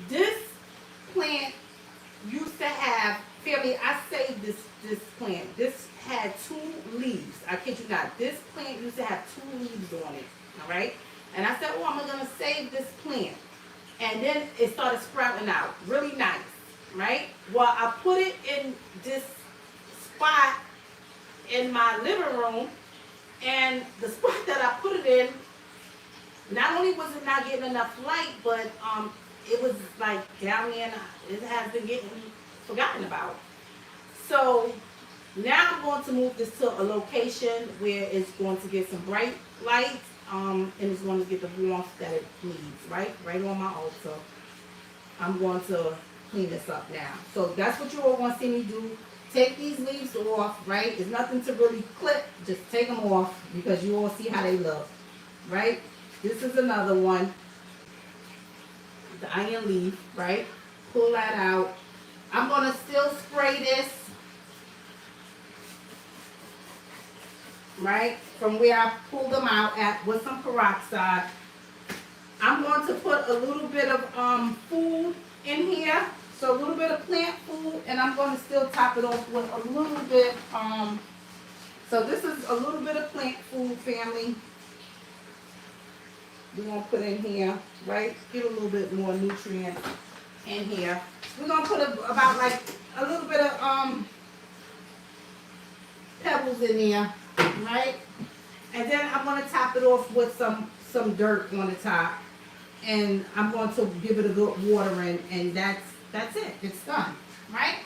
This plant used to have, family, I saved this plant. This had 2 leaves. I kid you not. This plant used to have 2 leaves on it. All right? And I said, oh, I'm going to save this plant. And then it started sprouting out. Really nice. Right? Well, I put it in this spot in my living room, and the spot that I put it in, not only was it not getting enough light, but it was like down there, and it has been getting forgotten about. So now I'm going to move this to a location where it's going to get some bright light, and it's going to get the warmth that it needs, right on my altar. I'm going to clean this up now. So that's what you're all going to see me do. Take these leaves off, right? There's nothing to really clip. Just take them off because you all see how they look, right? This is another one. The iron leaf, right? Pull that out. I'm going to still spray this, right? From where I pulled them out at with some peroxide. I'm going to put a little bit of food in here. So a little bit of plant food, and I'm going to still top it off with a little bit, so this is a little bit of plant food, family. We're going to put in here, right? Get a little bit more nutrient in here. We're going to put about like a little bit of pebbles in there, right? And then I'm going to top it off with some dirt on the top. and I'm going to give it a good watering, and that's it. It's done, right?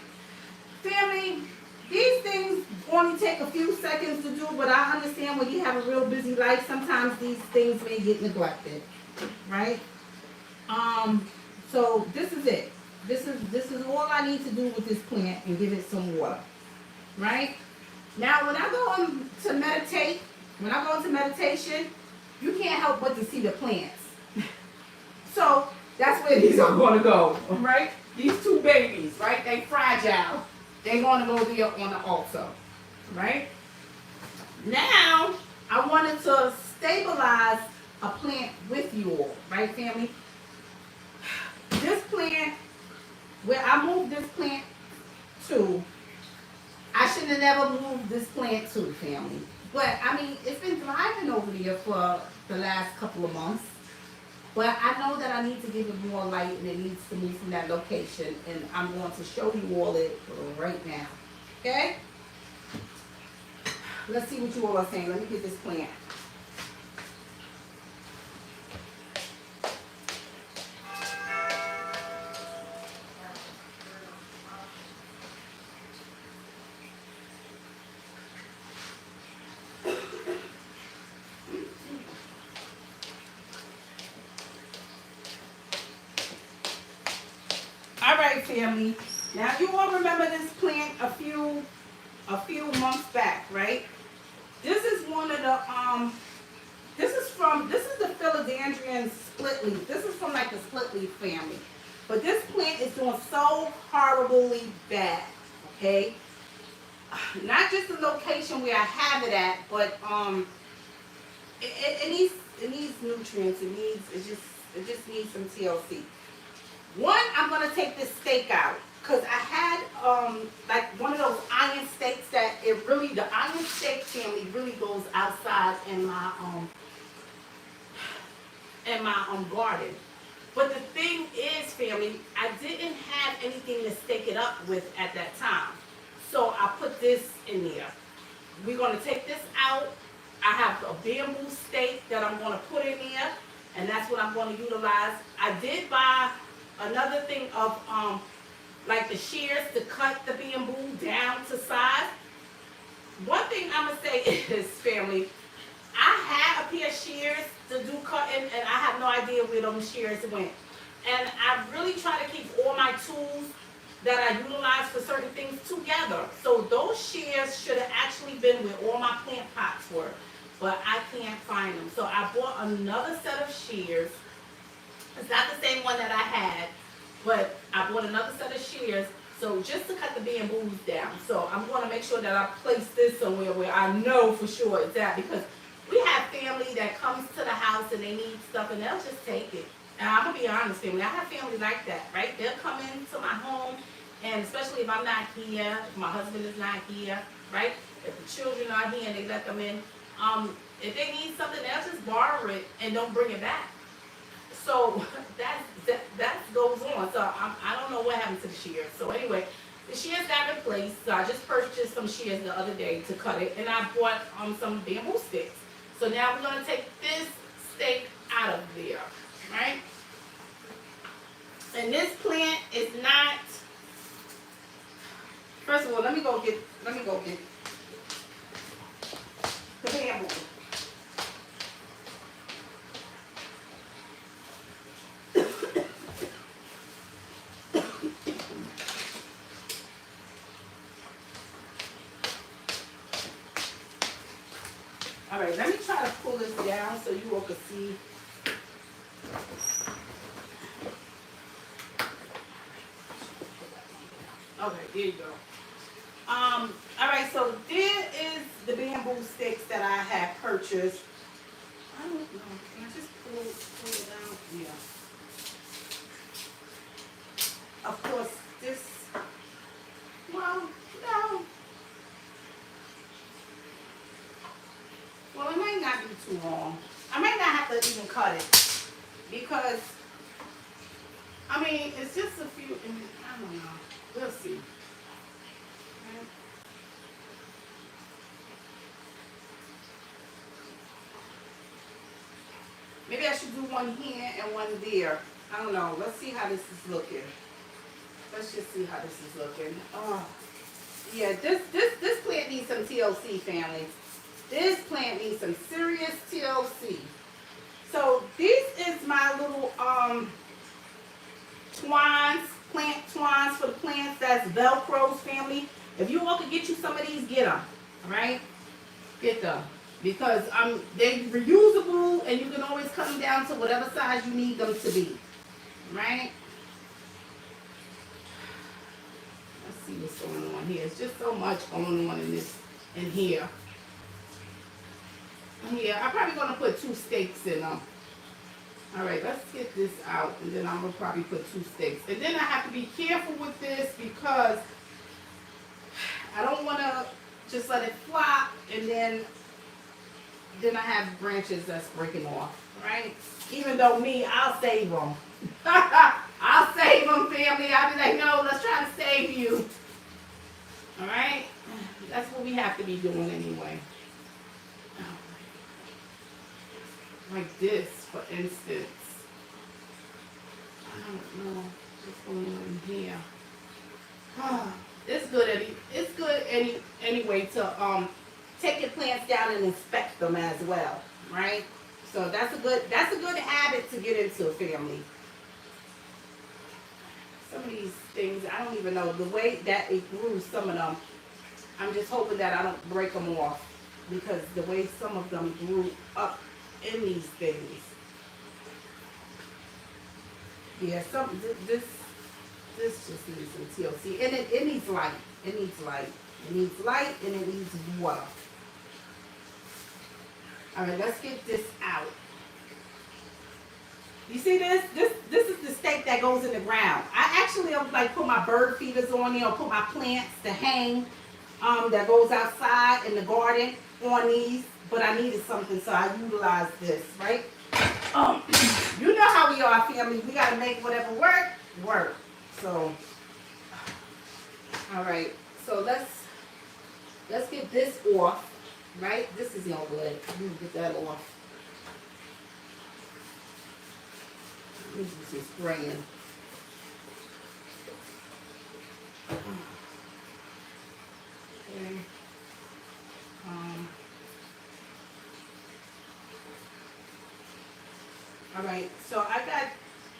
Family, these things only take a few seconds to do, but I understand when you have a real busy life, sometimes these things may get neglected, right? So this is it. This is all I need to do with this plant and give it some water, right? Now, when I go to meditate, when I go into meditation, you can't help but to see the plants. So that's where these are going to go, right? These two babies, right? They fragile. They're going to go there on the altar, right? Now, I wanted to stabilize a plant with you all, right, family? This plant, where I moved this plant to, I should have never moved this plant to, family. But, I mean, it's been thriving over there for the last couple of months. But I know that I need to give it more light and it needs to move from that location. And I'm going to show you all it right now. Okay? Let's see what you all are saying. Let me get this plant. All right, family. Now you all remember this plant a few months back, right? This is one of the this is the philodendron split leaf. This is from like the split leaf family. But this plant is doing so horribly bad. Okay? Not just the location where I have it at, but it needs nutrients. It just needs some TLC. One, I'm gonna take this steak out because I had like one of those iron steaks that the iron steak family really goes outside in my garden. But the thing is, family, I didn't have anything to stake it up with at that time, so I put this in there. We're gonna take this out. I have a bamboo stake that I'm gonna put in there, and that's what I'm gonna utilize. I did buy another thing of like the shears to cut the bamboo down to size. One thing I'm gonna say is, family, I had a pair of shears to do cutting, and I have no idea where those shears went. And I really try to keep all my tools that I utilize for certain things together. So those shears should have actually been where all my plant pots were, but I can't find them. So I bought another set of shears. It's not the same one that I had, but I bought another set of shears, so just to cut the bamboos down. So I'm going to make sure that I place this somewhere where I know for sure it's at, because we have family that comes to the house and they need stuff and they'll just take it. And I'm going to be honest, family, I have family like that, right? They'll come into my home, and especially if I'm not here, if my husband is not here, right? If the children are here and they let them in, if they need something, they'll just borrow it and don't bring it back. So that goes on. So I don't know what happened to the shears. So anyway, the shears got replaced. So I just purchased some shears the other day to cut it, and I bought some bamboo sticks. So now we're gonna take this steak out of there, right? And this plant is not. First of all, let me go get the bamboo. All right, let me try to pull this down so you all can see. Okay, there you go. All right, so there is the bamboo sticks that I have purchased. I don't know. Can I just pull it out? Yeah. Of course, this. Well, no. Well, it might not be too long. I might not have to even cut it because, I mean, it's just a few, I don't know. We'll see. Okay. Maybe I should do one here and one there. I don't know. Let's see how this is looking. Let's just see how this is looking. Oh, yeah. This plant needs some TLC, family. This plant needs some serious TLC. So this is my little twines, plant twines for the plants. That's Velcros, family. If you all could get you some of these, get them. All right, get them because they're reusable and you can always cut them down to whatever size you need them to be. All right. Let's see what's going on here. It's just so much going on in here. Here, I'm probably gonna put 2 stakes in them. All right, let's get this out, and then I'm gonna probably put 2 stakes. And then I have to be careful with this because I don't want to just let it flop, and then I have branches that's breaking off, right? Even though I'll save them. I'll save them, family. I'll be like, no, let's try to save you. All right? That's what we have to be doing anyway. Like this, for instance. I don't know what's going on here. It's good anyway to take your plants down and inspect them as well, right? So that's a good habit to get into, family. Some of these things, I don't even know the way that it grew. Some of them, I'm just hoping that I don't break them off because the way some of them grew up in these things. Yeah, this just needs some TLC, and it needs light. It needs light. It needs light, and it needs water. All right, let's get this out. You see this? This is the stake that goes in the ground. I actually like put my bird feeders on there, or put my plants to hang that goes outside in the garden on these. But I needed something, so I utilized this, right? You know how we are, family. We got to make whatever work. So, all right. So let's get this off, right? This is no good. I'm gonna get that off. This is just spraying. Okay. All right, so I got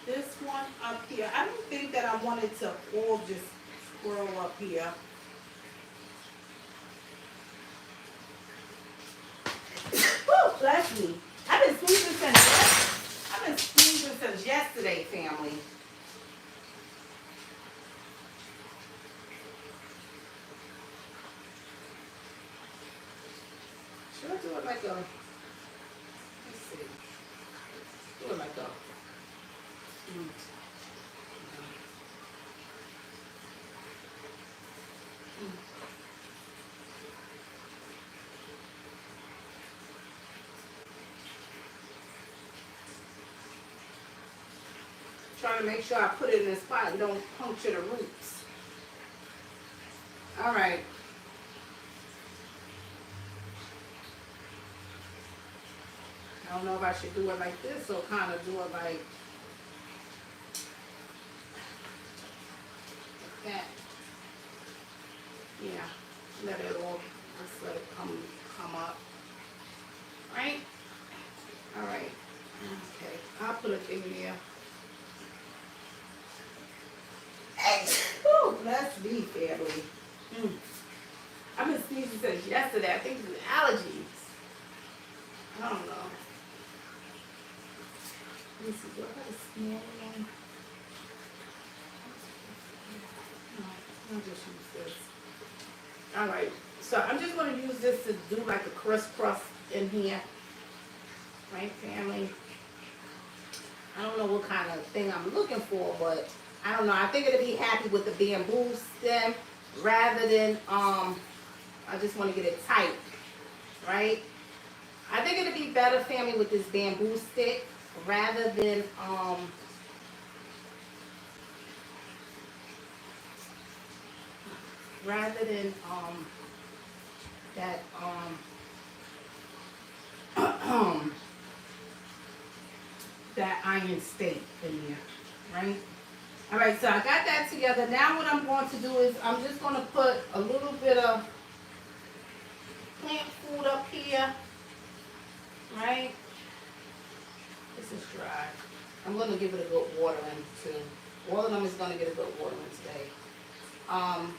this one up here. I don't think that I wanted to all just swirl up here. Woo, bless me. I've been sneezing since yesterday, family. Should I do it like a, let's see. Do it like a root. Trying to make sure I put it in a spot and don't puncture the roots. All right. I don't know if I should do it like this or kind of do it like that. Yeah, let it all, just let it come up. Right? All right. Okay, I'll put a thing there. Whew, bless me, family. I've been sneezing since yesterday. I think it's allergies. I don't know. Let me see, do I have a small one? No, I'll just use this. Alright, so I'm just going to use this to do like a crisscross in here. Right, family? I don't know what kind of thing I'm looking for, but I don't know. I think it'll be happy with the bamboo stem rather than, I just want to get it tight. Right? I think it'll be better, family, with this bamboo stick rather than that that iron stake in there, right? All right, so I got that together. Now what I'm going to do is I'm just going to put a little bit of plant food up here, right? This is dry. I'm going to give it a good watering too. All of them is going to get a good watering today. I'm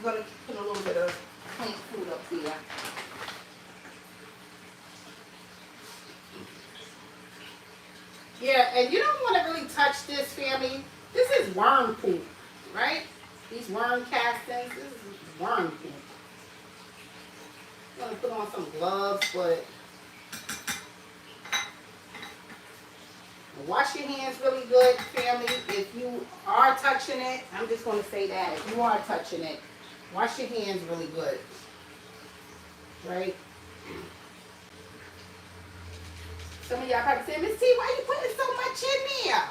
going to put a little bit of plant food up here. Yeah, and you don't want to really touch this, family. This is worm poop, right? These worm castings, this is worm poop. I'm going to put on some gloves, but wash your hands really good, family. If you are touching it, I'm just going to say that. If you are touching it, wash your hands really good, right? Some of y'all probably say, Miss T, why you putting so much in there?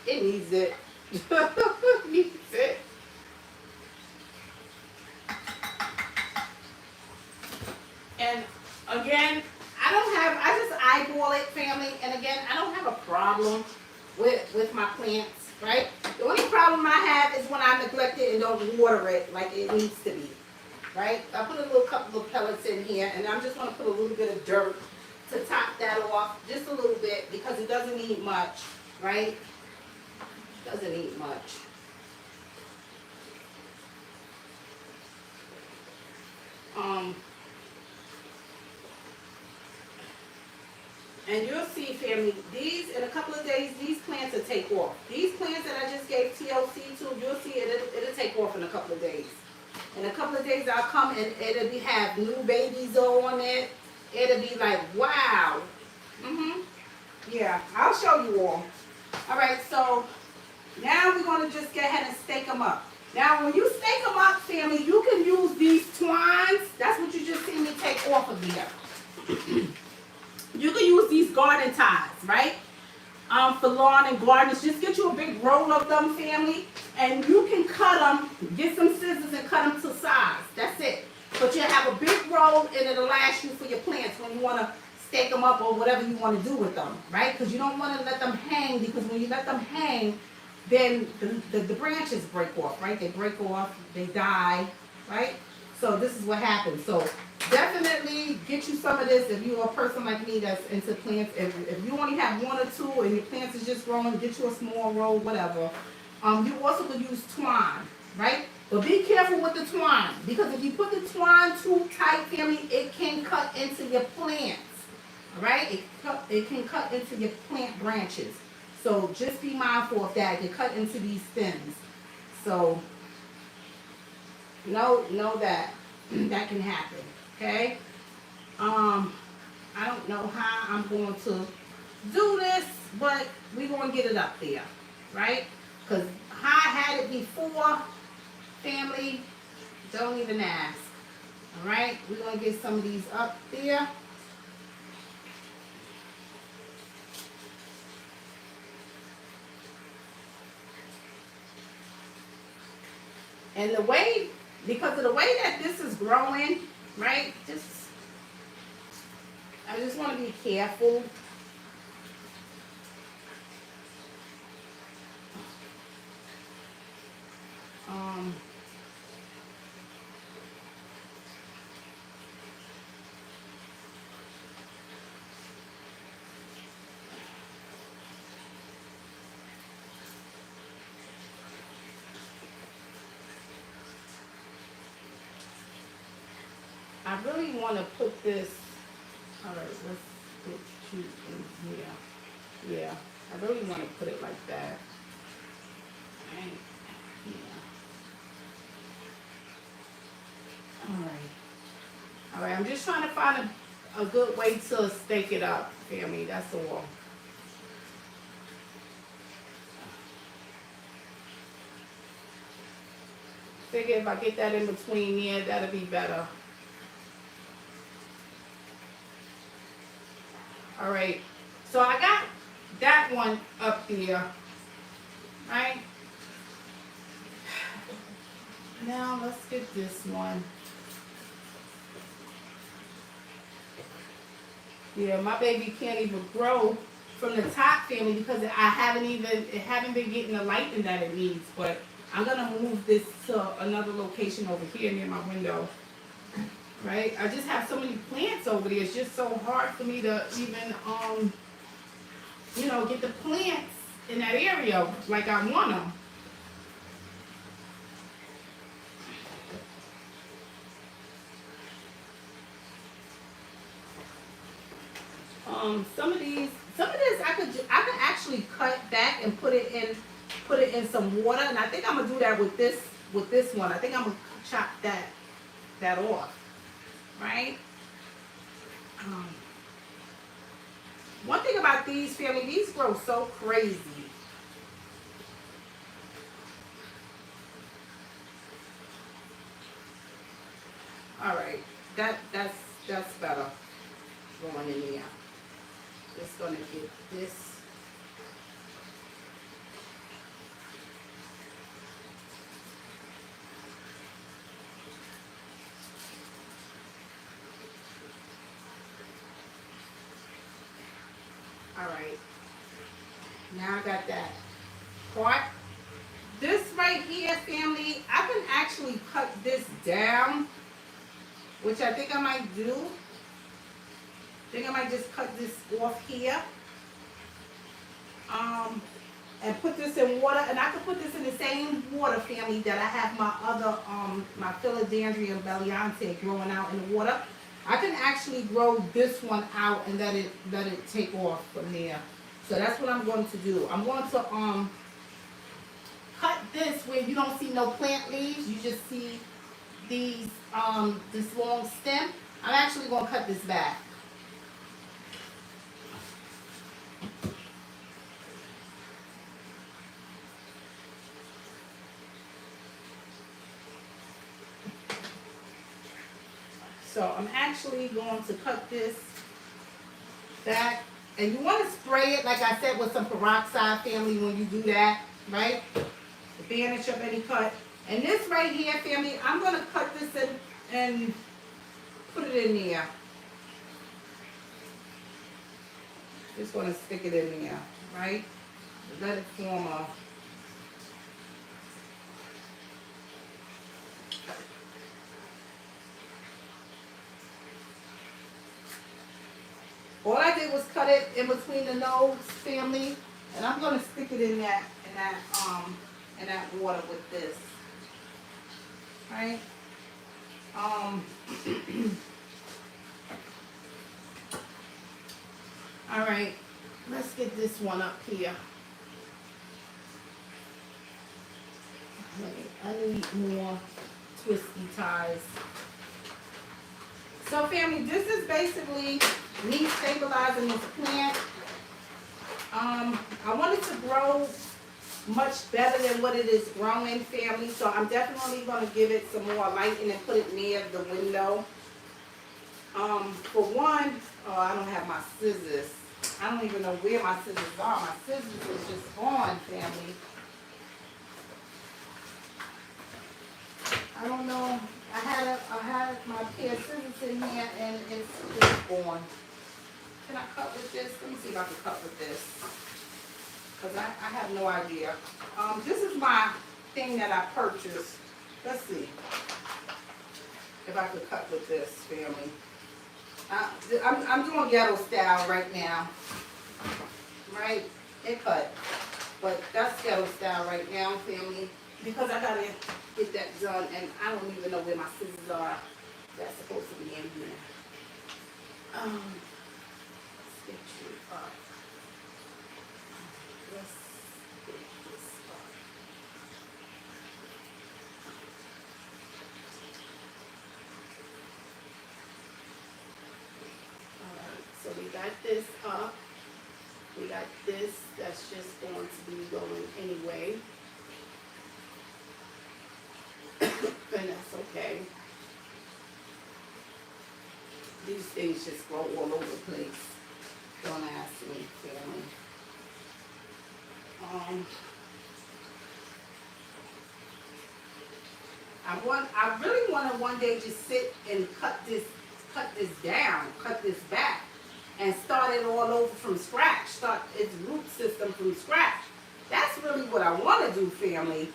It needs it. It needs it. And again, I just eyeball it, family. And again, I don't have a problem with my plants, right? The only problem I have is when I neglect it and don't water it like it needs to be. Right? I put a little couple of pellets in here, and I'm just going to put a little bit of dirt to top that off, just a little bit, because it doesn't need much, right? Doesn't need much. And you'll see, family, these, in a couple of days, these plants will take off. These plants that I just gave TLC to, you'll see it'll take off in a couple of days. In a couple of days, I'll come and it'll have new babies on it. It'll be like, wow. Yeah, I'll show you all. All right, so now we're going to just go ahead and stake them up. Now, when you stake them up, family, you can use these twines. That's what you just see me take off of there. You can use these garden ties, right? For lawn and gardens. Just get you a big roll of them, family, and you can cut them. Get some scissors and cut them to size. That's it. But you'll have a big roll, and it'll last you for your plants when you want to stake them up or whatever you want to do with them, right? Because you don't want to let them hang, because when you let them hang, then the branches break off, right? They break off, they die, right? So this is what happens. So definitely get you some of this if you're a person like me that's into plants. If you only have one or two and your plants is just growing, get you a small roll, whatever. You also could use twine, right? But be careful with the twine, because if you put the twine too tight, family, it can cut into your plants, all right? It can cut into your plant branches. So just be mindful of that. It can cut into these stems. So know that that can happen. Okay, I don't know how I'm going to do this, but we're going to get it up there, right? Because how I had it before, family, don't even ask. All right, we're going to get some of these up there. And the way, because of the way that this is growing, right? I just want to be careful. I really want to put this, all right, let's get you in here. Yeah, I really want to put it like that. Right here. All right, I'm just trying to find a good way to stake it up, family, that's all. Figure if I get that in between there, that'll be better. All right, so I got that one up there, right? Now let's get this one. Yeah, my baby can't even grow from the top, family, because it haven't been getting the lighting that it needs. But I'm gonna move this to another location over here near my window. Right? I just have so many plants over there. It's just so hard for me to even get the plants in that area like I want them. Some of this I could actually cut back and put it in some water, and I think I'm gonna do that with this one. I think I'm gonna chop that off, right? Um, One thing about these, family, these grow so crazy. All right, that's better going in there. Just gonna get this. All right, now I got that part. This right here, family, I can actually cut this down, which I think I might do. I think I might just cut this off here. And put this in water, and I can put this in the same water, family, that I have my other, my Philadelphia Beliante growing out in the water. I can actually grow this one out and let it take off from there. So that's what I'm going to do. I'm going to cut this where you don't see no plant leaves. You just see these this long stem. I'm actually going to cut this back. So I'm actually going to cut this back. And you want to spray it, like I said, with some peroxide, family, when you do that, right? To banish up any cut. And this right here, family, I'm going to cut this in and put it in there. Just going to stick it in there, right? Let it form a... All I did was cut it in between the nose, family, and I'm gonna stick it in that water with this, right? All right, let's get this one up here. I need more twisty ties. So family, this is basically me stabilizing this plant. I want it to grow much better than what it is growing, family. So I'm definitely going to give it some more lighting and put it near the window. For one, I don't have my scissors. I don't even know where my scissors are. My scissors is just gone, family. I don't know. I had my pair of scissors in here and it's gone. Can I cut with this? Let me see if I can cut with this. Because I have no idea. This is my thing that I purchased. Let's see if I could cut with this, family. I'm doing ghetto style right now. Right? It cut. But that's ghetto style right now, family. Because I gotta get that done, and I don't even know where my scissors are. That's supposed to be in here. Let's get you up. Let's get this up. Alright, so we got this up. We got this that's just going to be going anyway. And that's okay. These things just grow all over the place. Don't ask me, family. I really want to one day just sit and cut this down, cut this back, and start it all over from scratch, start its root system from scratch. That's really what I want to do, family.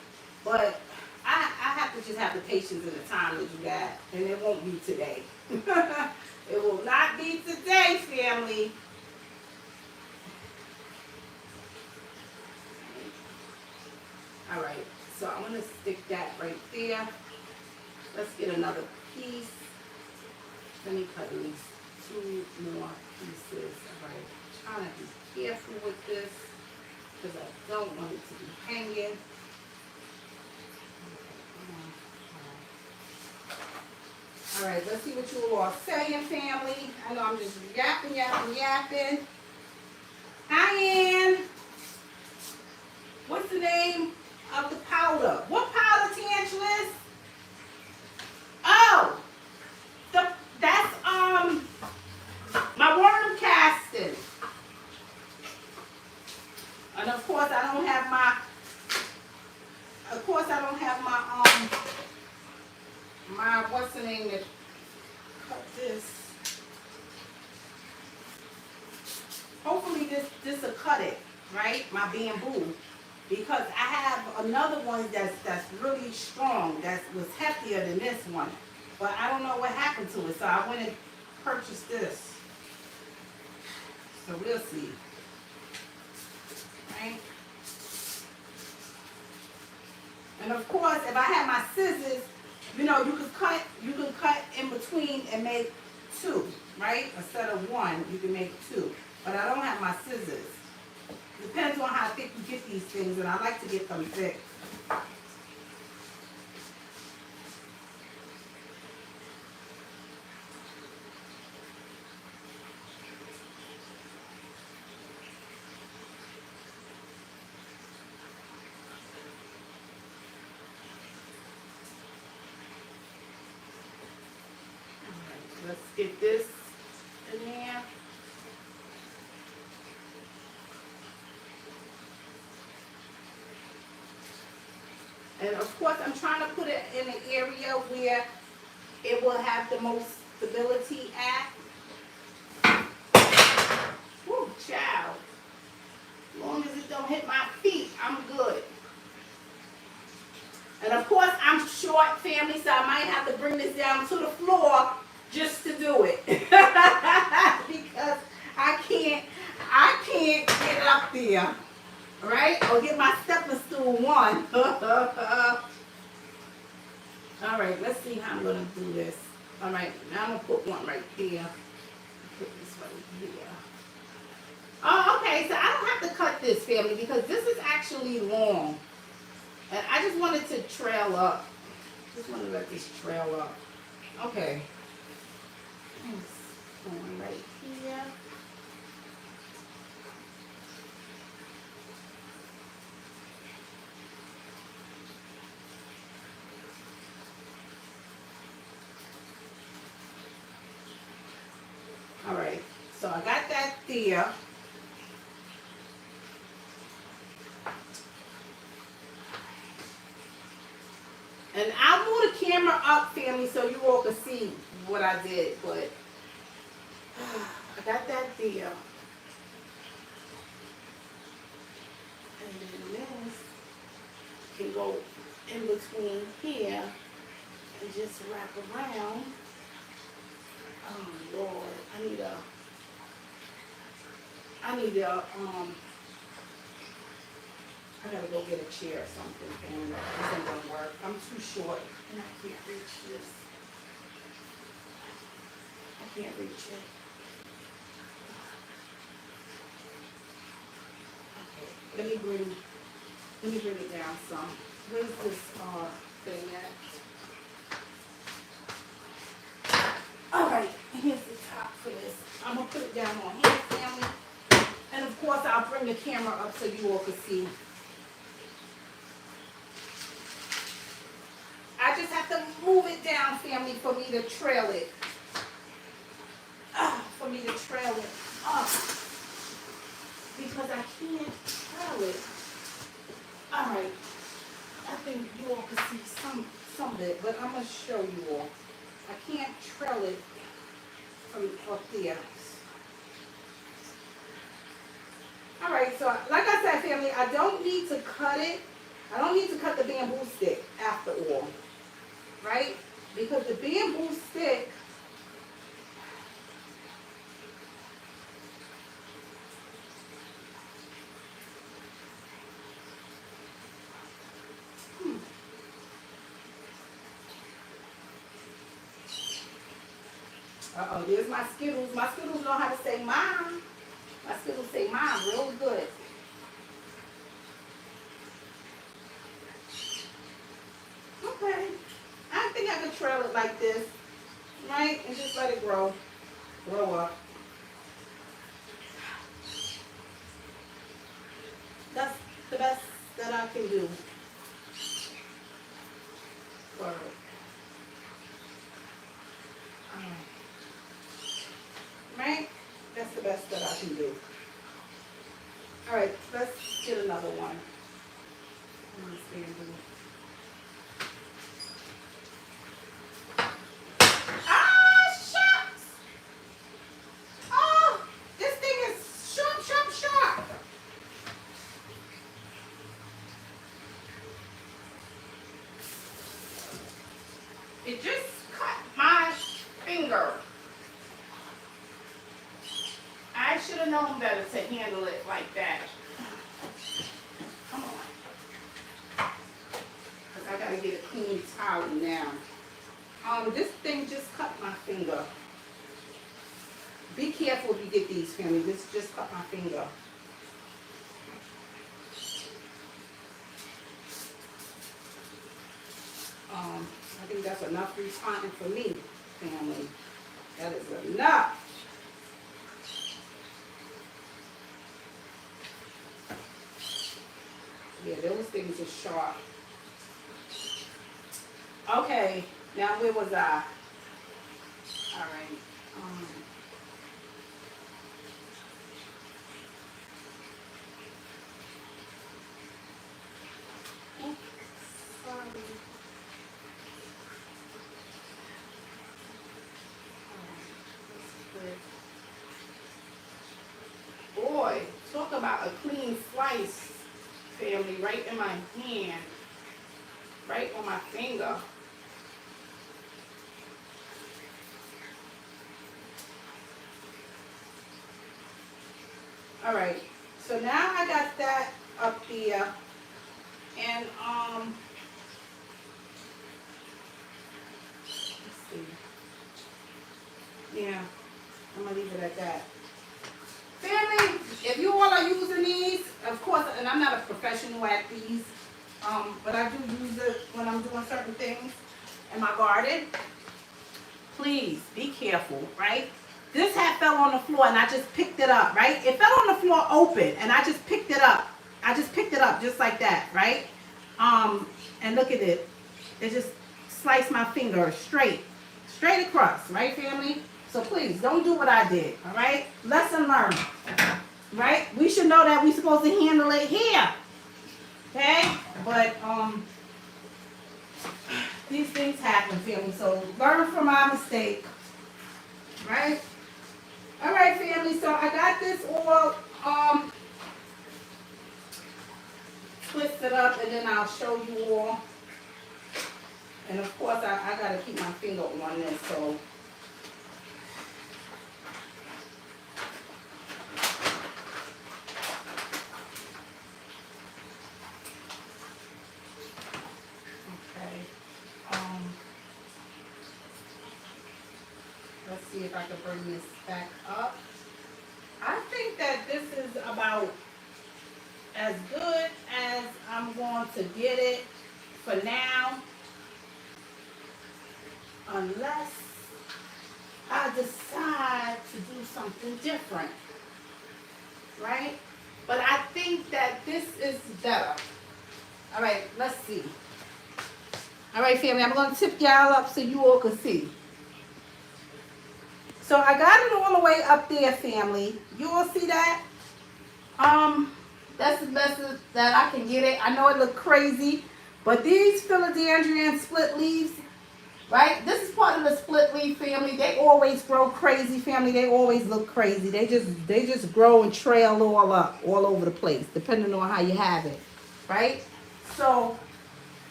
But I have to just have the patience and the time to do that. And it won't be today. It will not be today, family. All right, so I'm going to stick that right there. Let's get another piece. Let me cut these 2 more pieces. All right, trying to be careful with this because I don't want it to be hanging. All right, let's see what you all are saying, family. I know I'm just yapping. Hi, Ann. What's the name of the powder? What powder, Tangelus? Oh, that's my worm casting. And of course I don't have my my what's the name that cut this. Hopefully this will cut it, right? My bamboo. Because I have another one that's really strong, that was heftier than this one. But I don't know what happened to it, so I went and purchased this. So we'll see. Right? And of course, if I had my scissors, you know, you can cut in between and make 2, right? Instead of 1, you can make 2. But I don't have my scissors. Depends on how thick you get these things, and I like to get them thick. All right, let's get this in there. And of course, I'm trying to put it in an area where it will have the most stability at. Woo, child. As long as it don't hit my feet, I'm good. And of course, I'm short, family, so I might have to bring this down to the floor just to do it. Because I can't get it up there. All right, I'll get my stepping stool one. All right, let's see how I'm gonna do this. All right, now I'm gonna put one right there. Put this right here. Oh, okay, so I don't have to cut this, family, because this is actually long. And I just wanted to trail up. Just want to let this trail up. Okay. Going right here. All right, so I got that there. And I'll move the camera up, family, so you all can see what I did. But I got that there. And then this can go in between here and just wrap around. Oh Lord, I need a I gotta go get a chair or something, and this ain't gonna work. I'm too short and I can't reach this. I can't reach it. Okay, let me bring it down some. Where's this thing at? Alright, here's the top for this. I'm gonna put it down on here, family. And of course I'll bring the camera up so you all can see. I just have to move it down, family, for me to trail it. Because I can't trail it. Alright. I think you all can see some of it, but I'm going to show you all. I can't trail it from up there. so like I said, family, I don't need to cut it. I don't need to cut the bamboo stick after all, right? Because the bamboo stick, uh-oh, there's my Skittles. My Skittles know how to say mom. My Skittles say mom real good. Okay. I think I could trail it like this, right? And just let it grow up. That's the best that I can do for it. Right? That's the best that I can do. All right, let's get another one. Ah, shucks! Oh, this thing is sharp. It just cut my finger. I should have known better to handle it like that. Come on. Because I got to get a clean towel now. This thing just cut my finger. Be careful if you get these, family. This just cut my finger. I think that's enough repotting for me, family. That is enough. Yeah, those things are sharp. Okay, now where was I? All right. Sorry. Boy, talk about a clean slice, family, right in my hand, right on my finger. All right, so now I got that up there, and let's see. Yeah, I'm gonna leave it at that. Family, if you all are using these, of course, and I'm not a professional at these, but I do use it when I'm doing certain things in my garden. Please be careful, right? This hat fell on the floor and I just picked it up, right? It fell on the floor open and I just picked it up. I just picked it up just like that, right? And look at it. It just sliced my finger straight across, right, family? So please, don't do what I did, all right? Lesson learned, right? We should know that we're supposed to handle it here, okay? But these things happen, family, so learn from my mistake, right? All right, family, so I got this all twisted up, and then I'll show you all. And of course, I got to keep my finger on this, so. Let's see if I can bring this back up. I think that this is about as good as I'm going to get it for now, unless I decide to do something different, right? But I think that this is better. All right, let's see. All right, family, I'm going to tip y'all up so you all can see. So I got it all the way up there, family. You all see that? That's the best that I can get it. I know it look crazy, but these philodendron split leaves, right? This is part of the split leaf family. They always grow crazy, family. They always look crazy. They just grow and trail all up, all over the place, depending on how you have it, right? So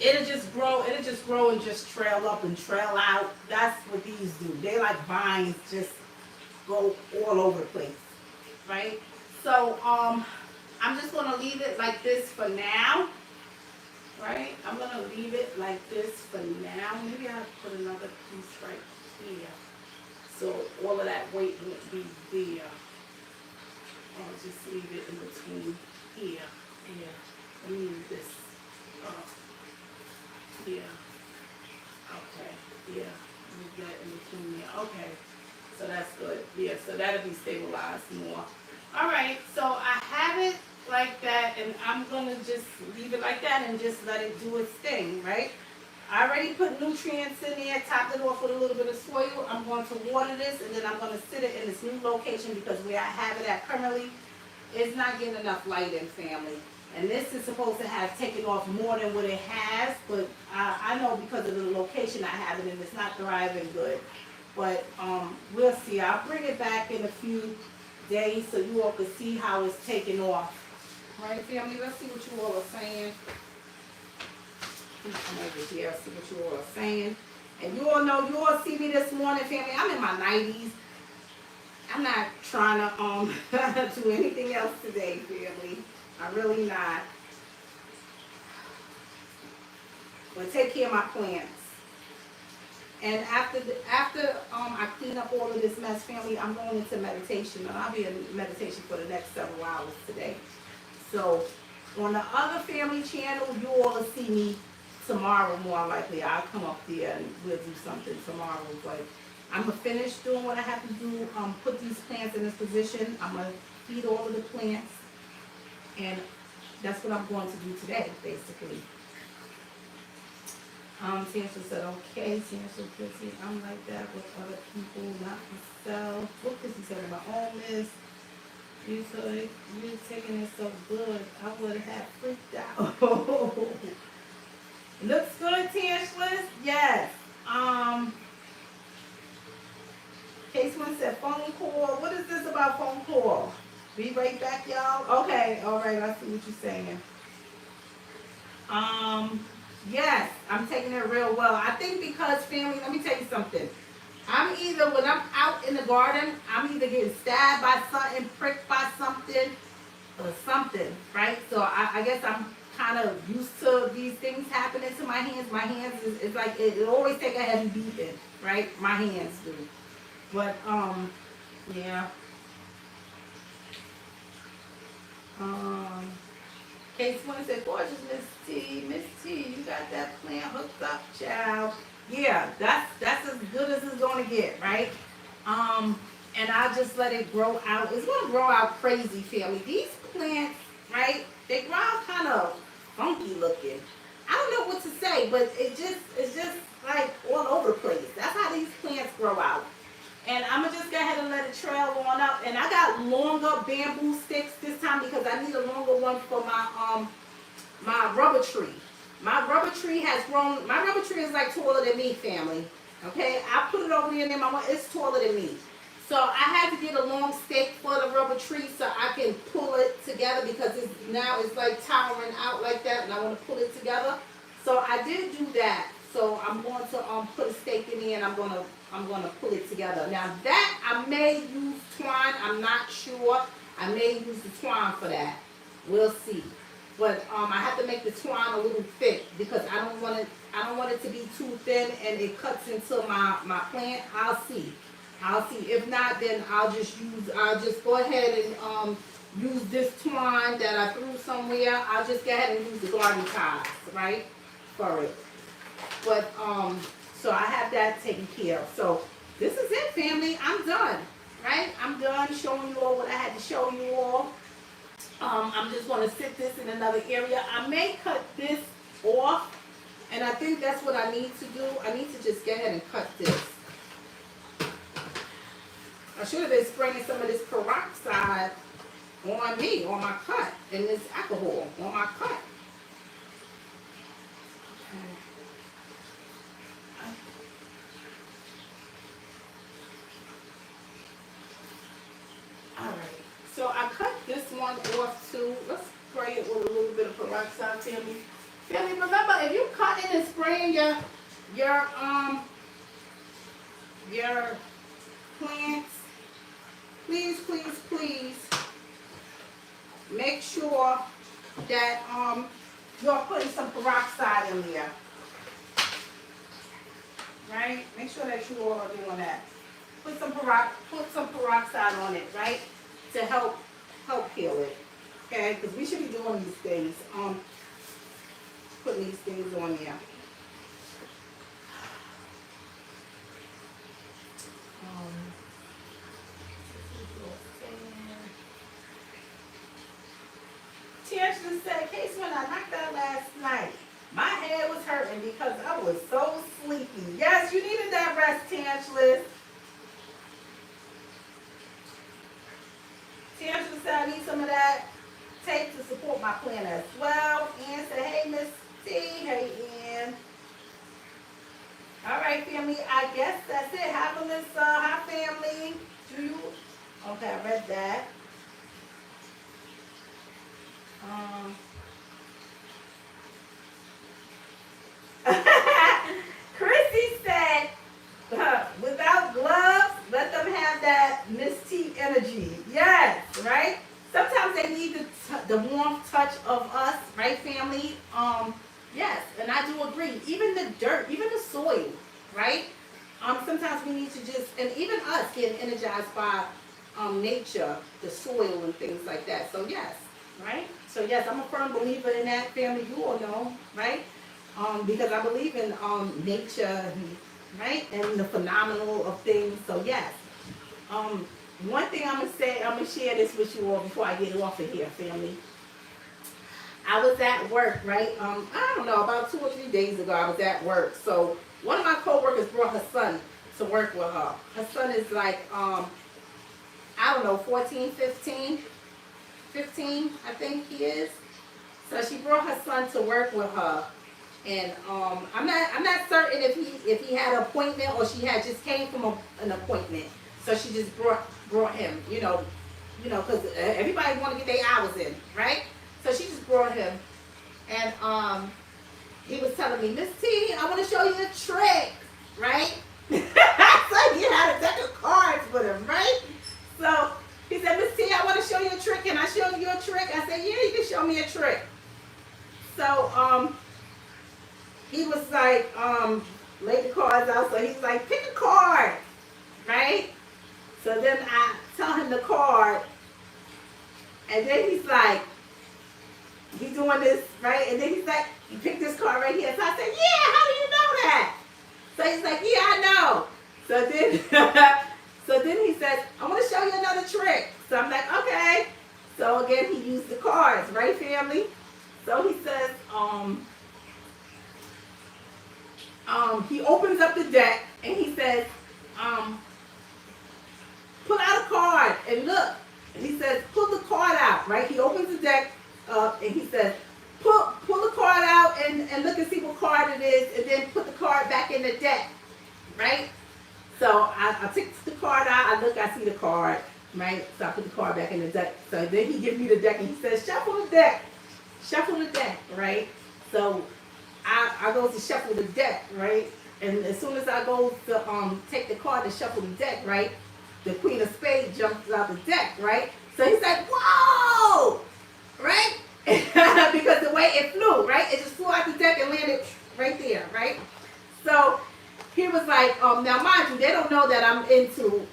it'll just grow and just trail up and trail out. That's what these do. They like vines, just go all over the place, right? So I'm just gonna leave it like this for now. Right? I'm gonna leave it like this for now. Maybe I'll put another piece right here. So all of that weight won't be there. I'll just leave it in between here. Here. Let me move this up. Here. Okay. Yeah. Move that in between there. Okay. So that's good. Yeah, so that'll be stabilized more. Alright, so I have it like that, and I'm going to just leave it like that and just let it do its thing, right? I already put nutrients in there, topped it off with a little bit of soil. I'm going to water this, and then I'm going to sit it in this new location because where I have it at currently is not getting enough light in, family. And this is supposed to have taken off more than what it has, but I know because of the location I have it in, it's not thriving good. But we'll see. I'll bring it back in a few days so you all can see how it's taking off. Right, family? Let's see what you all are saying. Come over here, see what you all are saying. And you all know, you all see me this morning, family. I'm in my 90s. I'm not trying to do anything else today, family. I'm really not. But take care of my plants. And after I clean up all of this mess, family, I'm going into meditation. And I'll be in meditation for the next several hours today. So on the other family channel, you all will see me tomorrow more likely. I'll come up there and we'll do something tomorrow. But I'm going to finish doing what I have to do. Put these plants in this position. I'm going to feed all of the plants. And that's what I'm going to do today, basically. Sansa said, okay, Sansa busy. I'm like that with other people, not myself. What does he say about all this? You taking it so good. I would have freaked out. Looks good, Tanshless? Yes. Case one said phone call. What is this about phone call? Be right back, y'all. Okay, all right, I see what you're saying. Yes, I'm taking it real well. I think because, family, let me tell you something. I'm either, when I'm out in the garden, I'm either getting stabbed by something, pricked by something, or something, right? So I guess I'm kind of used to these things happening to my hands. My hands is like, it always take a heavy beating, right? My hands do. But, yeah. Case one said, gorgeous Miss T, you got that plant hooked up, child. Yeah, that's as good as it's gonna get, right? And I just let it grow out. It's gonna grow out crazy, family. These plants, right? They grow out kind of funky looking. I don't know what to say, but it's just like all over the place. That's how these plants grow out. And I'm going to just go ahead and let it trail on up. And I got longer bamboo sticks this time because I need a longer one for my rubber tree. My rubber tree has grown. My rubber tree is like taller than me, family. Okay? I put it over there and it's taller than me. So I had to get a long stick for the rubber tree so I can pull it together because now it's like towering out like that and I want to pull it together. So I did do that. So I'm going to put a stake in there and I'm gonna pull it together. Now that I may use twine, I'm not sure. I may use the twine for that. We'll see. But I have to make the twine a little thick because I don't want it to be too thin and it cuts into my plant. I'll see. If not, then I'll just go ahead and use this twine that I threw somewhere. I'll just go ahead and use the garden ties, right? For it. But so I have that taken care of. So this is it, family. I'm done, right? I'm done showing you all what I had to show you all. I'm just going to sit this in another area. I may cut this off, and I think that's what I need to do. I need to just go ahead and cut this. I should have been spraying some of this peroxide on me, on my cut, and this alcohol on my cut. Okay. to, let's spray it with a little bit of peroxide, family. Family, remember, if you cutting and spraying your plants, please, please, please make sure that you're putting some peroxide in there. Right? Make sure that you all are doing that. Put some peroxide on it, right? To help heal it. Okay? Because we should be doing these things. Putting these things on there. Tiasha said, Case, when I knocked out last night, my head was hurting because I was so sleepy. Yes, you needed that rest, Tiasha. Tiasha said, I need some of that tape to support my plant as well. Ann said, hey, Miss T. Hey, Ann. All right, family. I guess that's it. Hi, Melissa. Hi, family. Do you? Okay, I read that. Chrissy said, without gloves, let them have that Miss T energy. Yes, right? Sometimes they need the warm touch of us, right, family? Yes, and I do agree. Even the dirt, even the soil, right? Sometimes we need to just, and even us getting energized by nature, the soil and things like that. So yes, right? So yes, I'm a firm believer in that, family. You all know, right? Because I believe in nature, right, and the phenomenal of things. So yes, one thing I'm gonna share this with you all before I get off of here, family. I was at work, right? I don't know, about 2 or 3 days ago, I was at work. So one of my coworkers brought her son to work with her. Her son is like, I don't know, 14, 15, I think he is. So she brought her son to work with her. And I'm not certain if he had an appointment or she had just came from an appointment. So she just brought him, you know, because everybody want to get their hours in, right? So she just brought him, and he was telling me, Miss T, I want to show you a trick, right? So he had a deck of cards with him, right? So he said, Miss T, I want to show you a trick. Can I show you a trick? I said, yeah, you can show me a trick. So he was like, laid the cards out. So he's like, pick a card, right? So then I tell him the card, and then he's like, he's doing this, right? And then he's like, you pick this card right here. So I said, yeah, how do you know that? So he's like, yeah, I know. So then he says, I want to show you another trick. So I'm like, okay. So again, he used the cards, right, family? So he says, he opens up the deck and he says, pull out a card and look. And he says, pull the card out, right? He opens the deck up and he says, pull the card out and look and see what card it is, and then put the card back in the deck, right? So I take the card out, I look, I see the card, right? So I put the card back in the deck. So then he gives me the deck and he says, shuffle the deck, right? So I go to shuffle the deck, right? And as soon as I go to take the card to shuffle the deck, right, the Queen of Spades jumps out the deck, right? So he's like, whoa, right? Because the way it flew, right? It just flew out the deck and landed right there, right? So he was like, now mind you, they don't know that I'm into,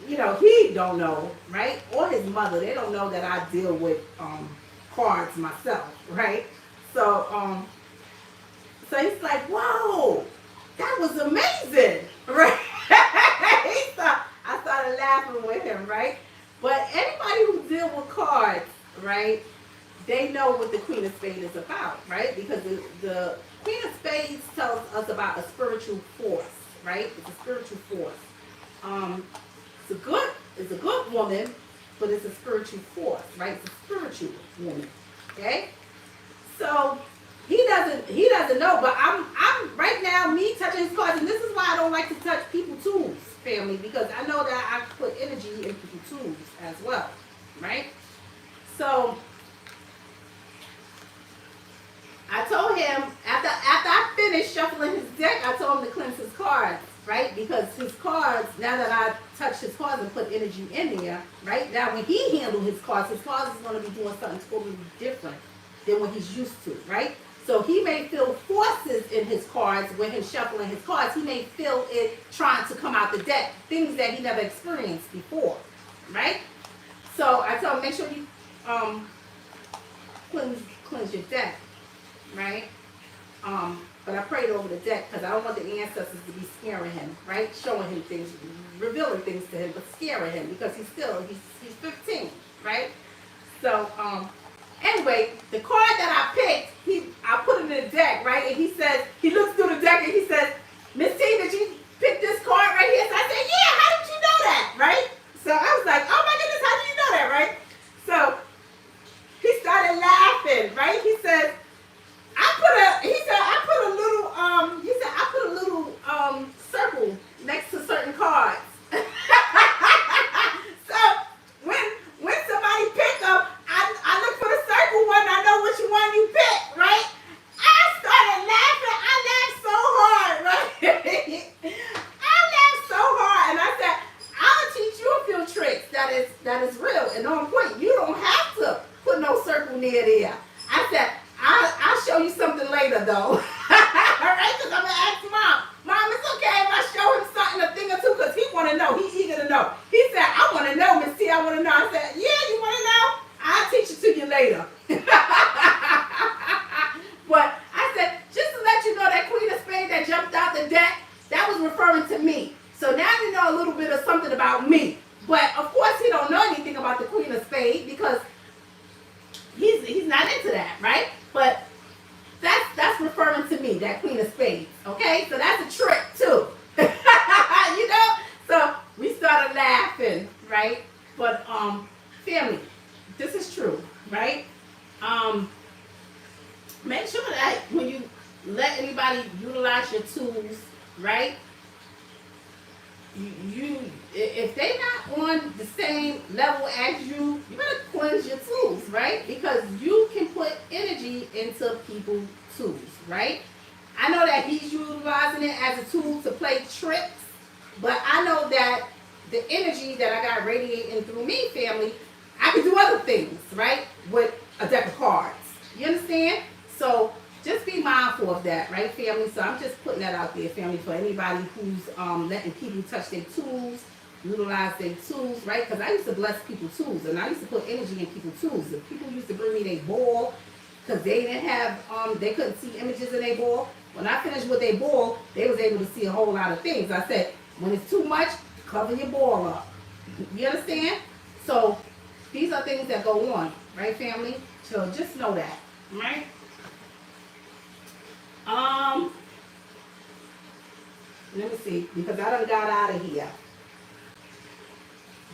he don't know, right? Or his mother, they don't know that I deal with cards myself, right? So, so he's like, whoa, that was amazing, right? I started laughing with him, right? But anybody who deals with cards, right, they know what the Queen of Spades is about, right? Because the Queen of Spades tells us about a spiritual force, right? It's a spiritual force. It's a good woman, but it's a spiritual force, right? It's a spiritual woman, okay? So he doesn't know, but I'm right now me touching his cards, and this is why I don't like to touch people's tools, family, because I know that I put energy in people's tools as well, right? So deck, I told him to cleanse his cards, right? Because his cards, now that I touch his cards and put energy in there, right? Now when he handles his cards is going to be doing something totally different than what he's used to, right? So he may feel forces in his cards when he's shuffling his cards. He may feel it trying to come out the deck, things that he never experienced before, right? So I told him, make sure you cleanse your deck, right? But I prayed over the deck because I don't want the ancestors to be scaring him, right? Showing him things, revealing things to him, but scaring him because he's 15, right? So, anyway, the card that I picked, I put it in the deck, right? And he looks through the deck and he says, Miss T, did you pick this card right here? So I said, yeah, how did you know that, right? So I was like, oh my goodness, how did you know that, right? So he started laughing, right? He said, I put a little circle next to certain cards. So when somebody pick them, I look for the circle one, I know which one you picked, right? I started laughing. I laughed so hard, right? I laughed so hard, and I said, I'll teach you a few tricks that is real and on point. You don't have to put no circle near there. I said, I'll show you something later, though. All right, because I'm going to ask Mom, it's okay if I show him something, a thing or two, because he want to know. He's eager to know. He said, I want to know, Miss T, I want to know. I said, yeah, you want to know? I'll teach it to you later. But I said, just to let you know, that Queen of Spades that jumped out the deck, that was referring to me. So now you know a little bit of something about me. But, of course, he don't know anything about the Queen of Spades because he's not into that, right? But that's referring to me, that Queen of Spades. Okay, so that's a trick too. You know. So we started laughing, right? But family, this is true, right? Make sure that when you let anybody utilize your tools, right? If they're not on the same level as you, you better cleanse your tools, right? Because you can put energy into people's tools, right? I know that he's utilizing it as a tool to play tricks, but I know that the energy that I got radiating through me, family, I can do other things, right? With a deck of cards. You understand? So just be mindful of that, right, family? So I'm just putting that out there, family, for anybody who's letting people touch their tools, utilize their tools, right? Because I used to bless people's tools, and I used to put energy in people's tools. If people used to bring me their ball, because they didn't have, they couldn't see images in their ball. When I finished with their ball, they was able to see a whole lot of things. I said, when it's too much, cover your ball up. You understand? So these are things that go on, right, family? So just know that, right? Let me see, because I done got out of here.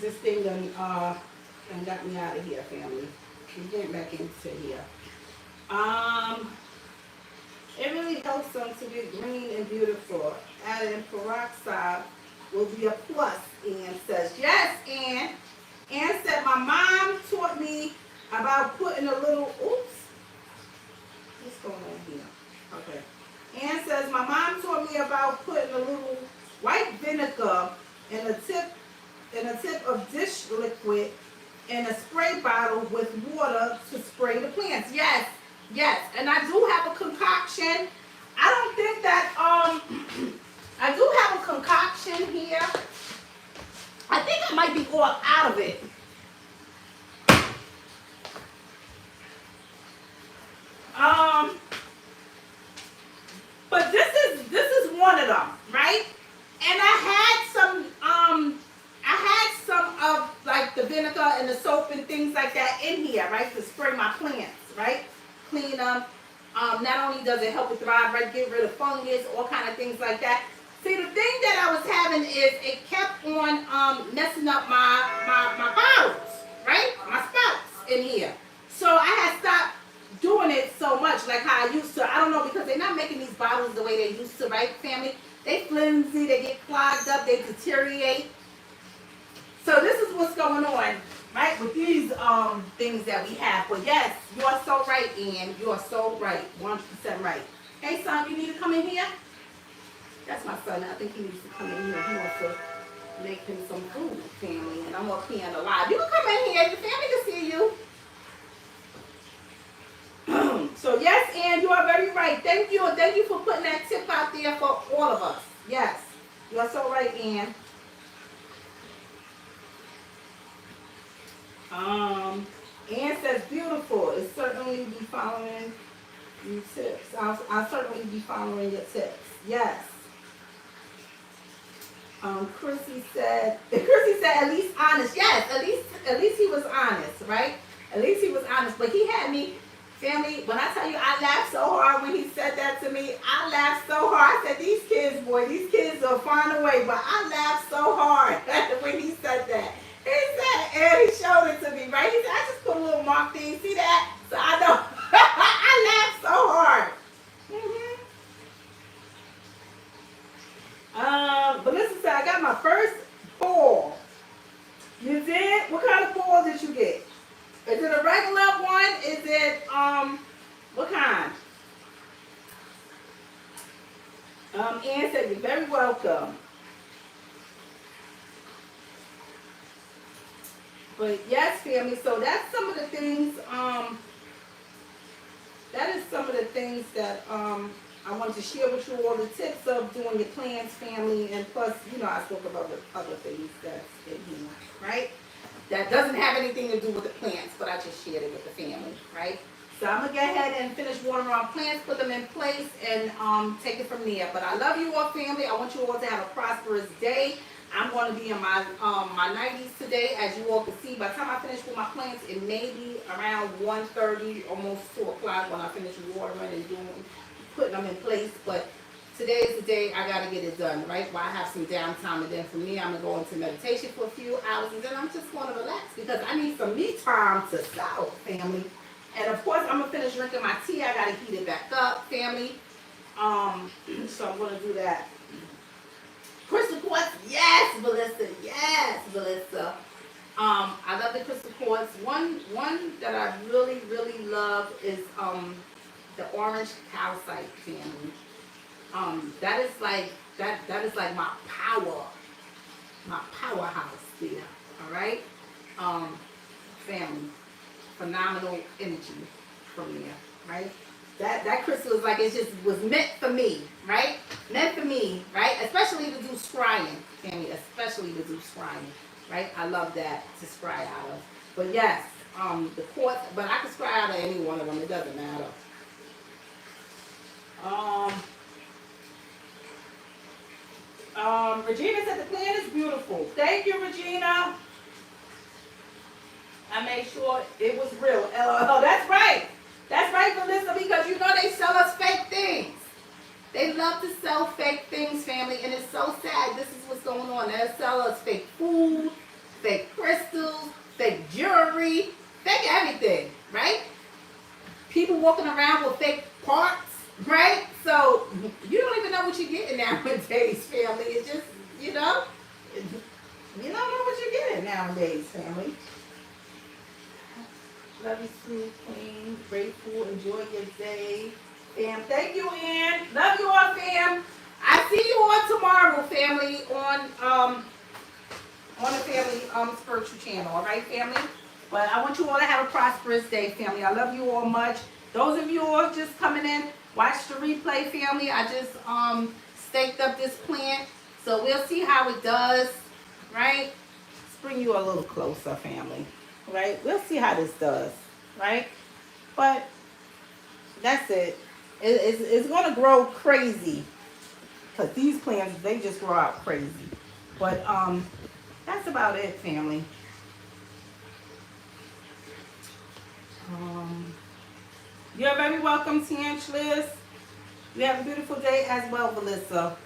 This thing done got me out of here, family. I'm getting back into here. It really helps them to get green and beautiful. Adding peroxide will be a plus, Ann says. Yes, Ann. Ann said, my mom taught me about putting a little, oops. What's going on here? Okay. Ann says, my mom taught me about putting a little white vinegar in a tip of dish liquid in a spray bottle with water to spray the plants. Yes, yes. And I do have a concoction. I don't think that, I do have a concoction here. I think I might be going out of it. But this is one of them, right? And I had some of like the vinegar and the soap and things like that in here, right, to spray my plants, right? Clean them. Not only does it help it thrive, right, get rid of fungus, all kind of things like that. See, the thing that I was having is it kept on messing up my bottles, right? My spouts in here. So I had stopped doing it so much like how I used to. I don't know, because they're not making these bottles the way they used to, right, family? They flimsy, they get clogged up, they deteriorate. So this is what's going on, right, with these things that we have. But yes, you are so right, Ann. You are so right. 100% right. Hey, son, you need to come in here? That's my son. I think he needs to come in here. He wants to make him some food, family. And I'm up here in the live. You can come in here. The family can see you. So yes, Ann, you are very right. Thank you, and thank you for putting that tip out there for all of us. Yes, you are so right, Ann. Ann says beautiful. It's certainly be following your tips. I'll certainly be following your tips. Yes. Chrissy said at least honest. Yes, at least he was honest, right? At least he was honest. But he had me. Family, when I tell you I laughed so hard when he said that to me, I laughed so hard. I said, these kids will find a way. But I laughed so hard when he said that. He said, and he showed it to me, right? He said, I just put a little mark thing. See that? So I know. I laughed so hard. Melissa said, I got my first ball. You did? What kind of ball did you get? Is it a regular one? Is it, what kind? Ann said, you're very welcome. But yes, family, so that's some of the things, that is some of the things that, I wanted to share with you all, the tips of doing your plants, family, and plus, you know, I spoke about the other things that's in here, right? That doesn't have anything to do with the plants, but I just shared it with the family, right? So I'm going to go ahead and finish watering our plants, put them in place, and take it from there. But I love you all, family. I want you all to have a prosperous day. I'm going to be in my my 90s today, as you all can see. By the time I finish with my plants, it may be around 1:30, almost 2 o'clock when I finish watering and putting them in place. But today is the day I got to get it done, right? While I have some downtime, and then from there, I'm going to go into meditation for a few hours, and then I'm just going to relax because I need some me time to self, family. And of course, I'm going to finish drinking my tea. I got to heat it back up, family. So I'm going to do that. Crystal quartz, yes, Melissa, yes, Melissa. I love the crystal quartz. One that I really, really love is the orange calcite, family. That is like my powerhouse there. All right, family, phenomenal energy from there, right? That crystal is like it just was meant for me, right? Meant for me, right? Especially to do scrying, family. Especially to do scrying, right? I love that to scry out of. But yes, the quartz, but I can scry out of any one of them. It doesn't matter. Regina said the plant is beautiful. Thank you, Regina. I made sure it was real. LOL. That's right. That's right, Melissa, because you know they sell us fake things. They love to sell fake things, family, and it's so sad. This is what's going on. They sell us fake food, fake crystals, fake jewelry, fake everything, right? People walking around with fake parts, right? So you don't even know what you're getting nowadays, family. It's just, you know, you don't know what you're getting nowadays, family. Love you, sweet queen. Grateful. Enjoy your day. Fam, thank you, Ann. Love you all, fam. I see you all tomorrow, family, on the family spiritual channel. All right, family? But I want you all to have a prosperous day, family. I love you all much. Those of you all just coming in, watch the replay, family. I just staked up this plant. So we'll see how it does, right? Let's bring you a little closer, family. Right? We'll see how this does, right? But that's it. It's going to grow crazy because these plants, they just grow out crazy. But that's about it, family. You're very welcome, Tianchlis. You have a beautiful day as well, Melissa.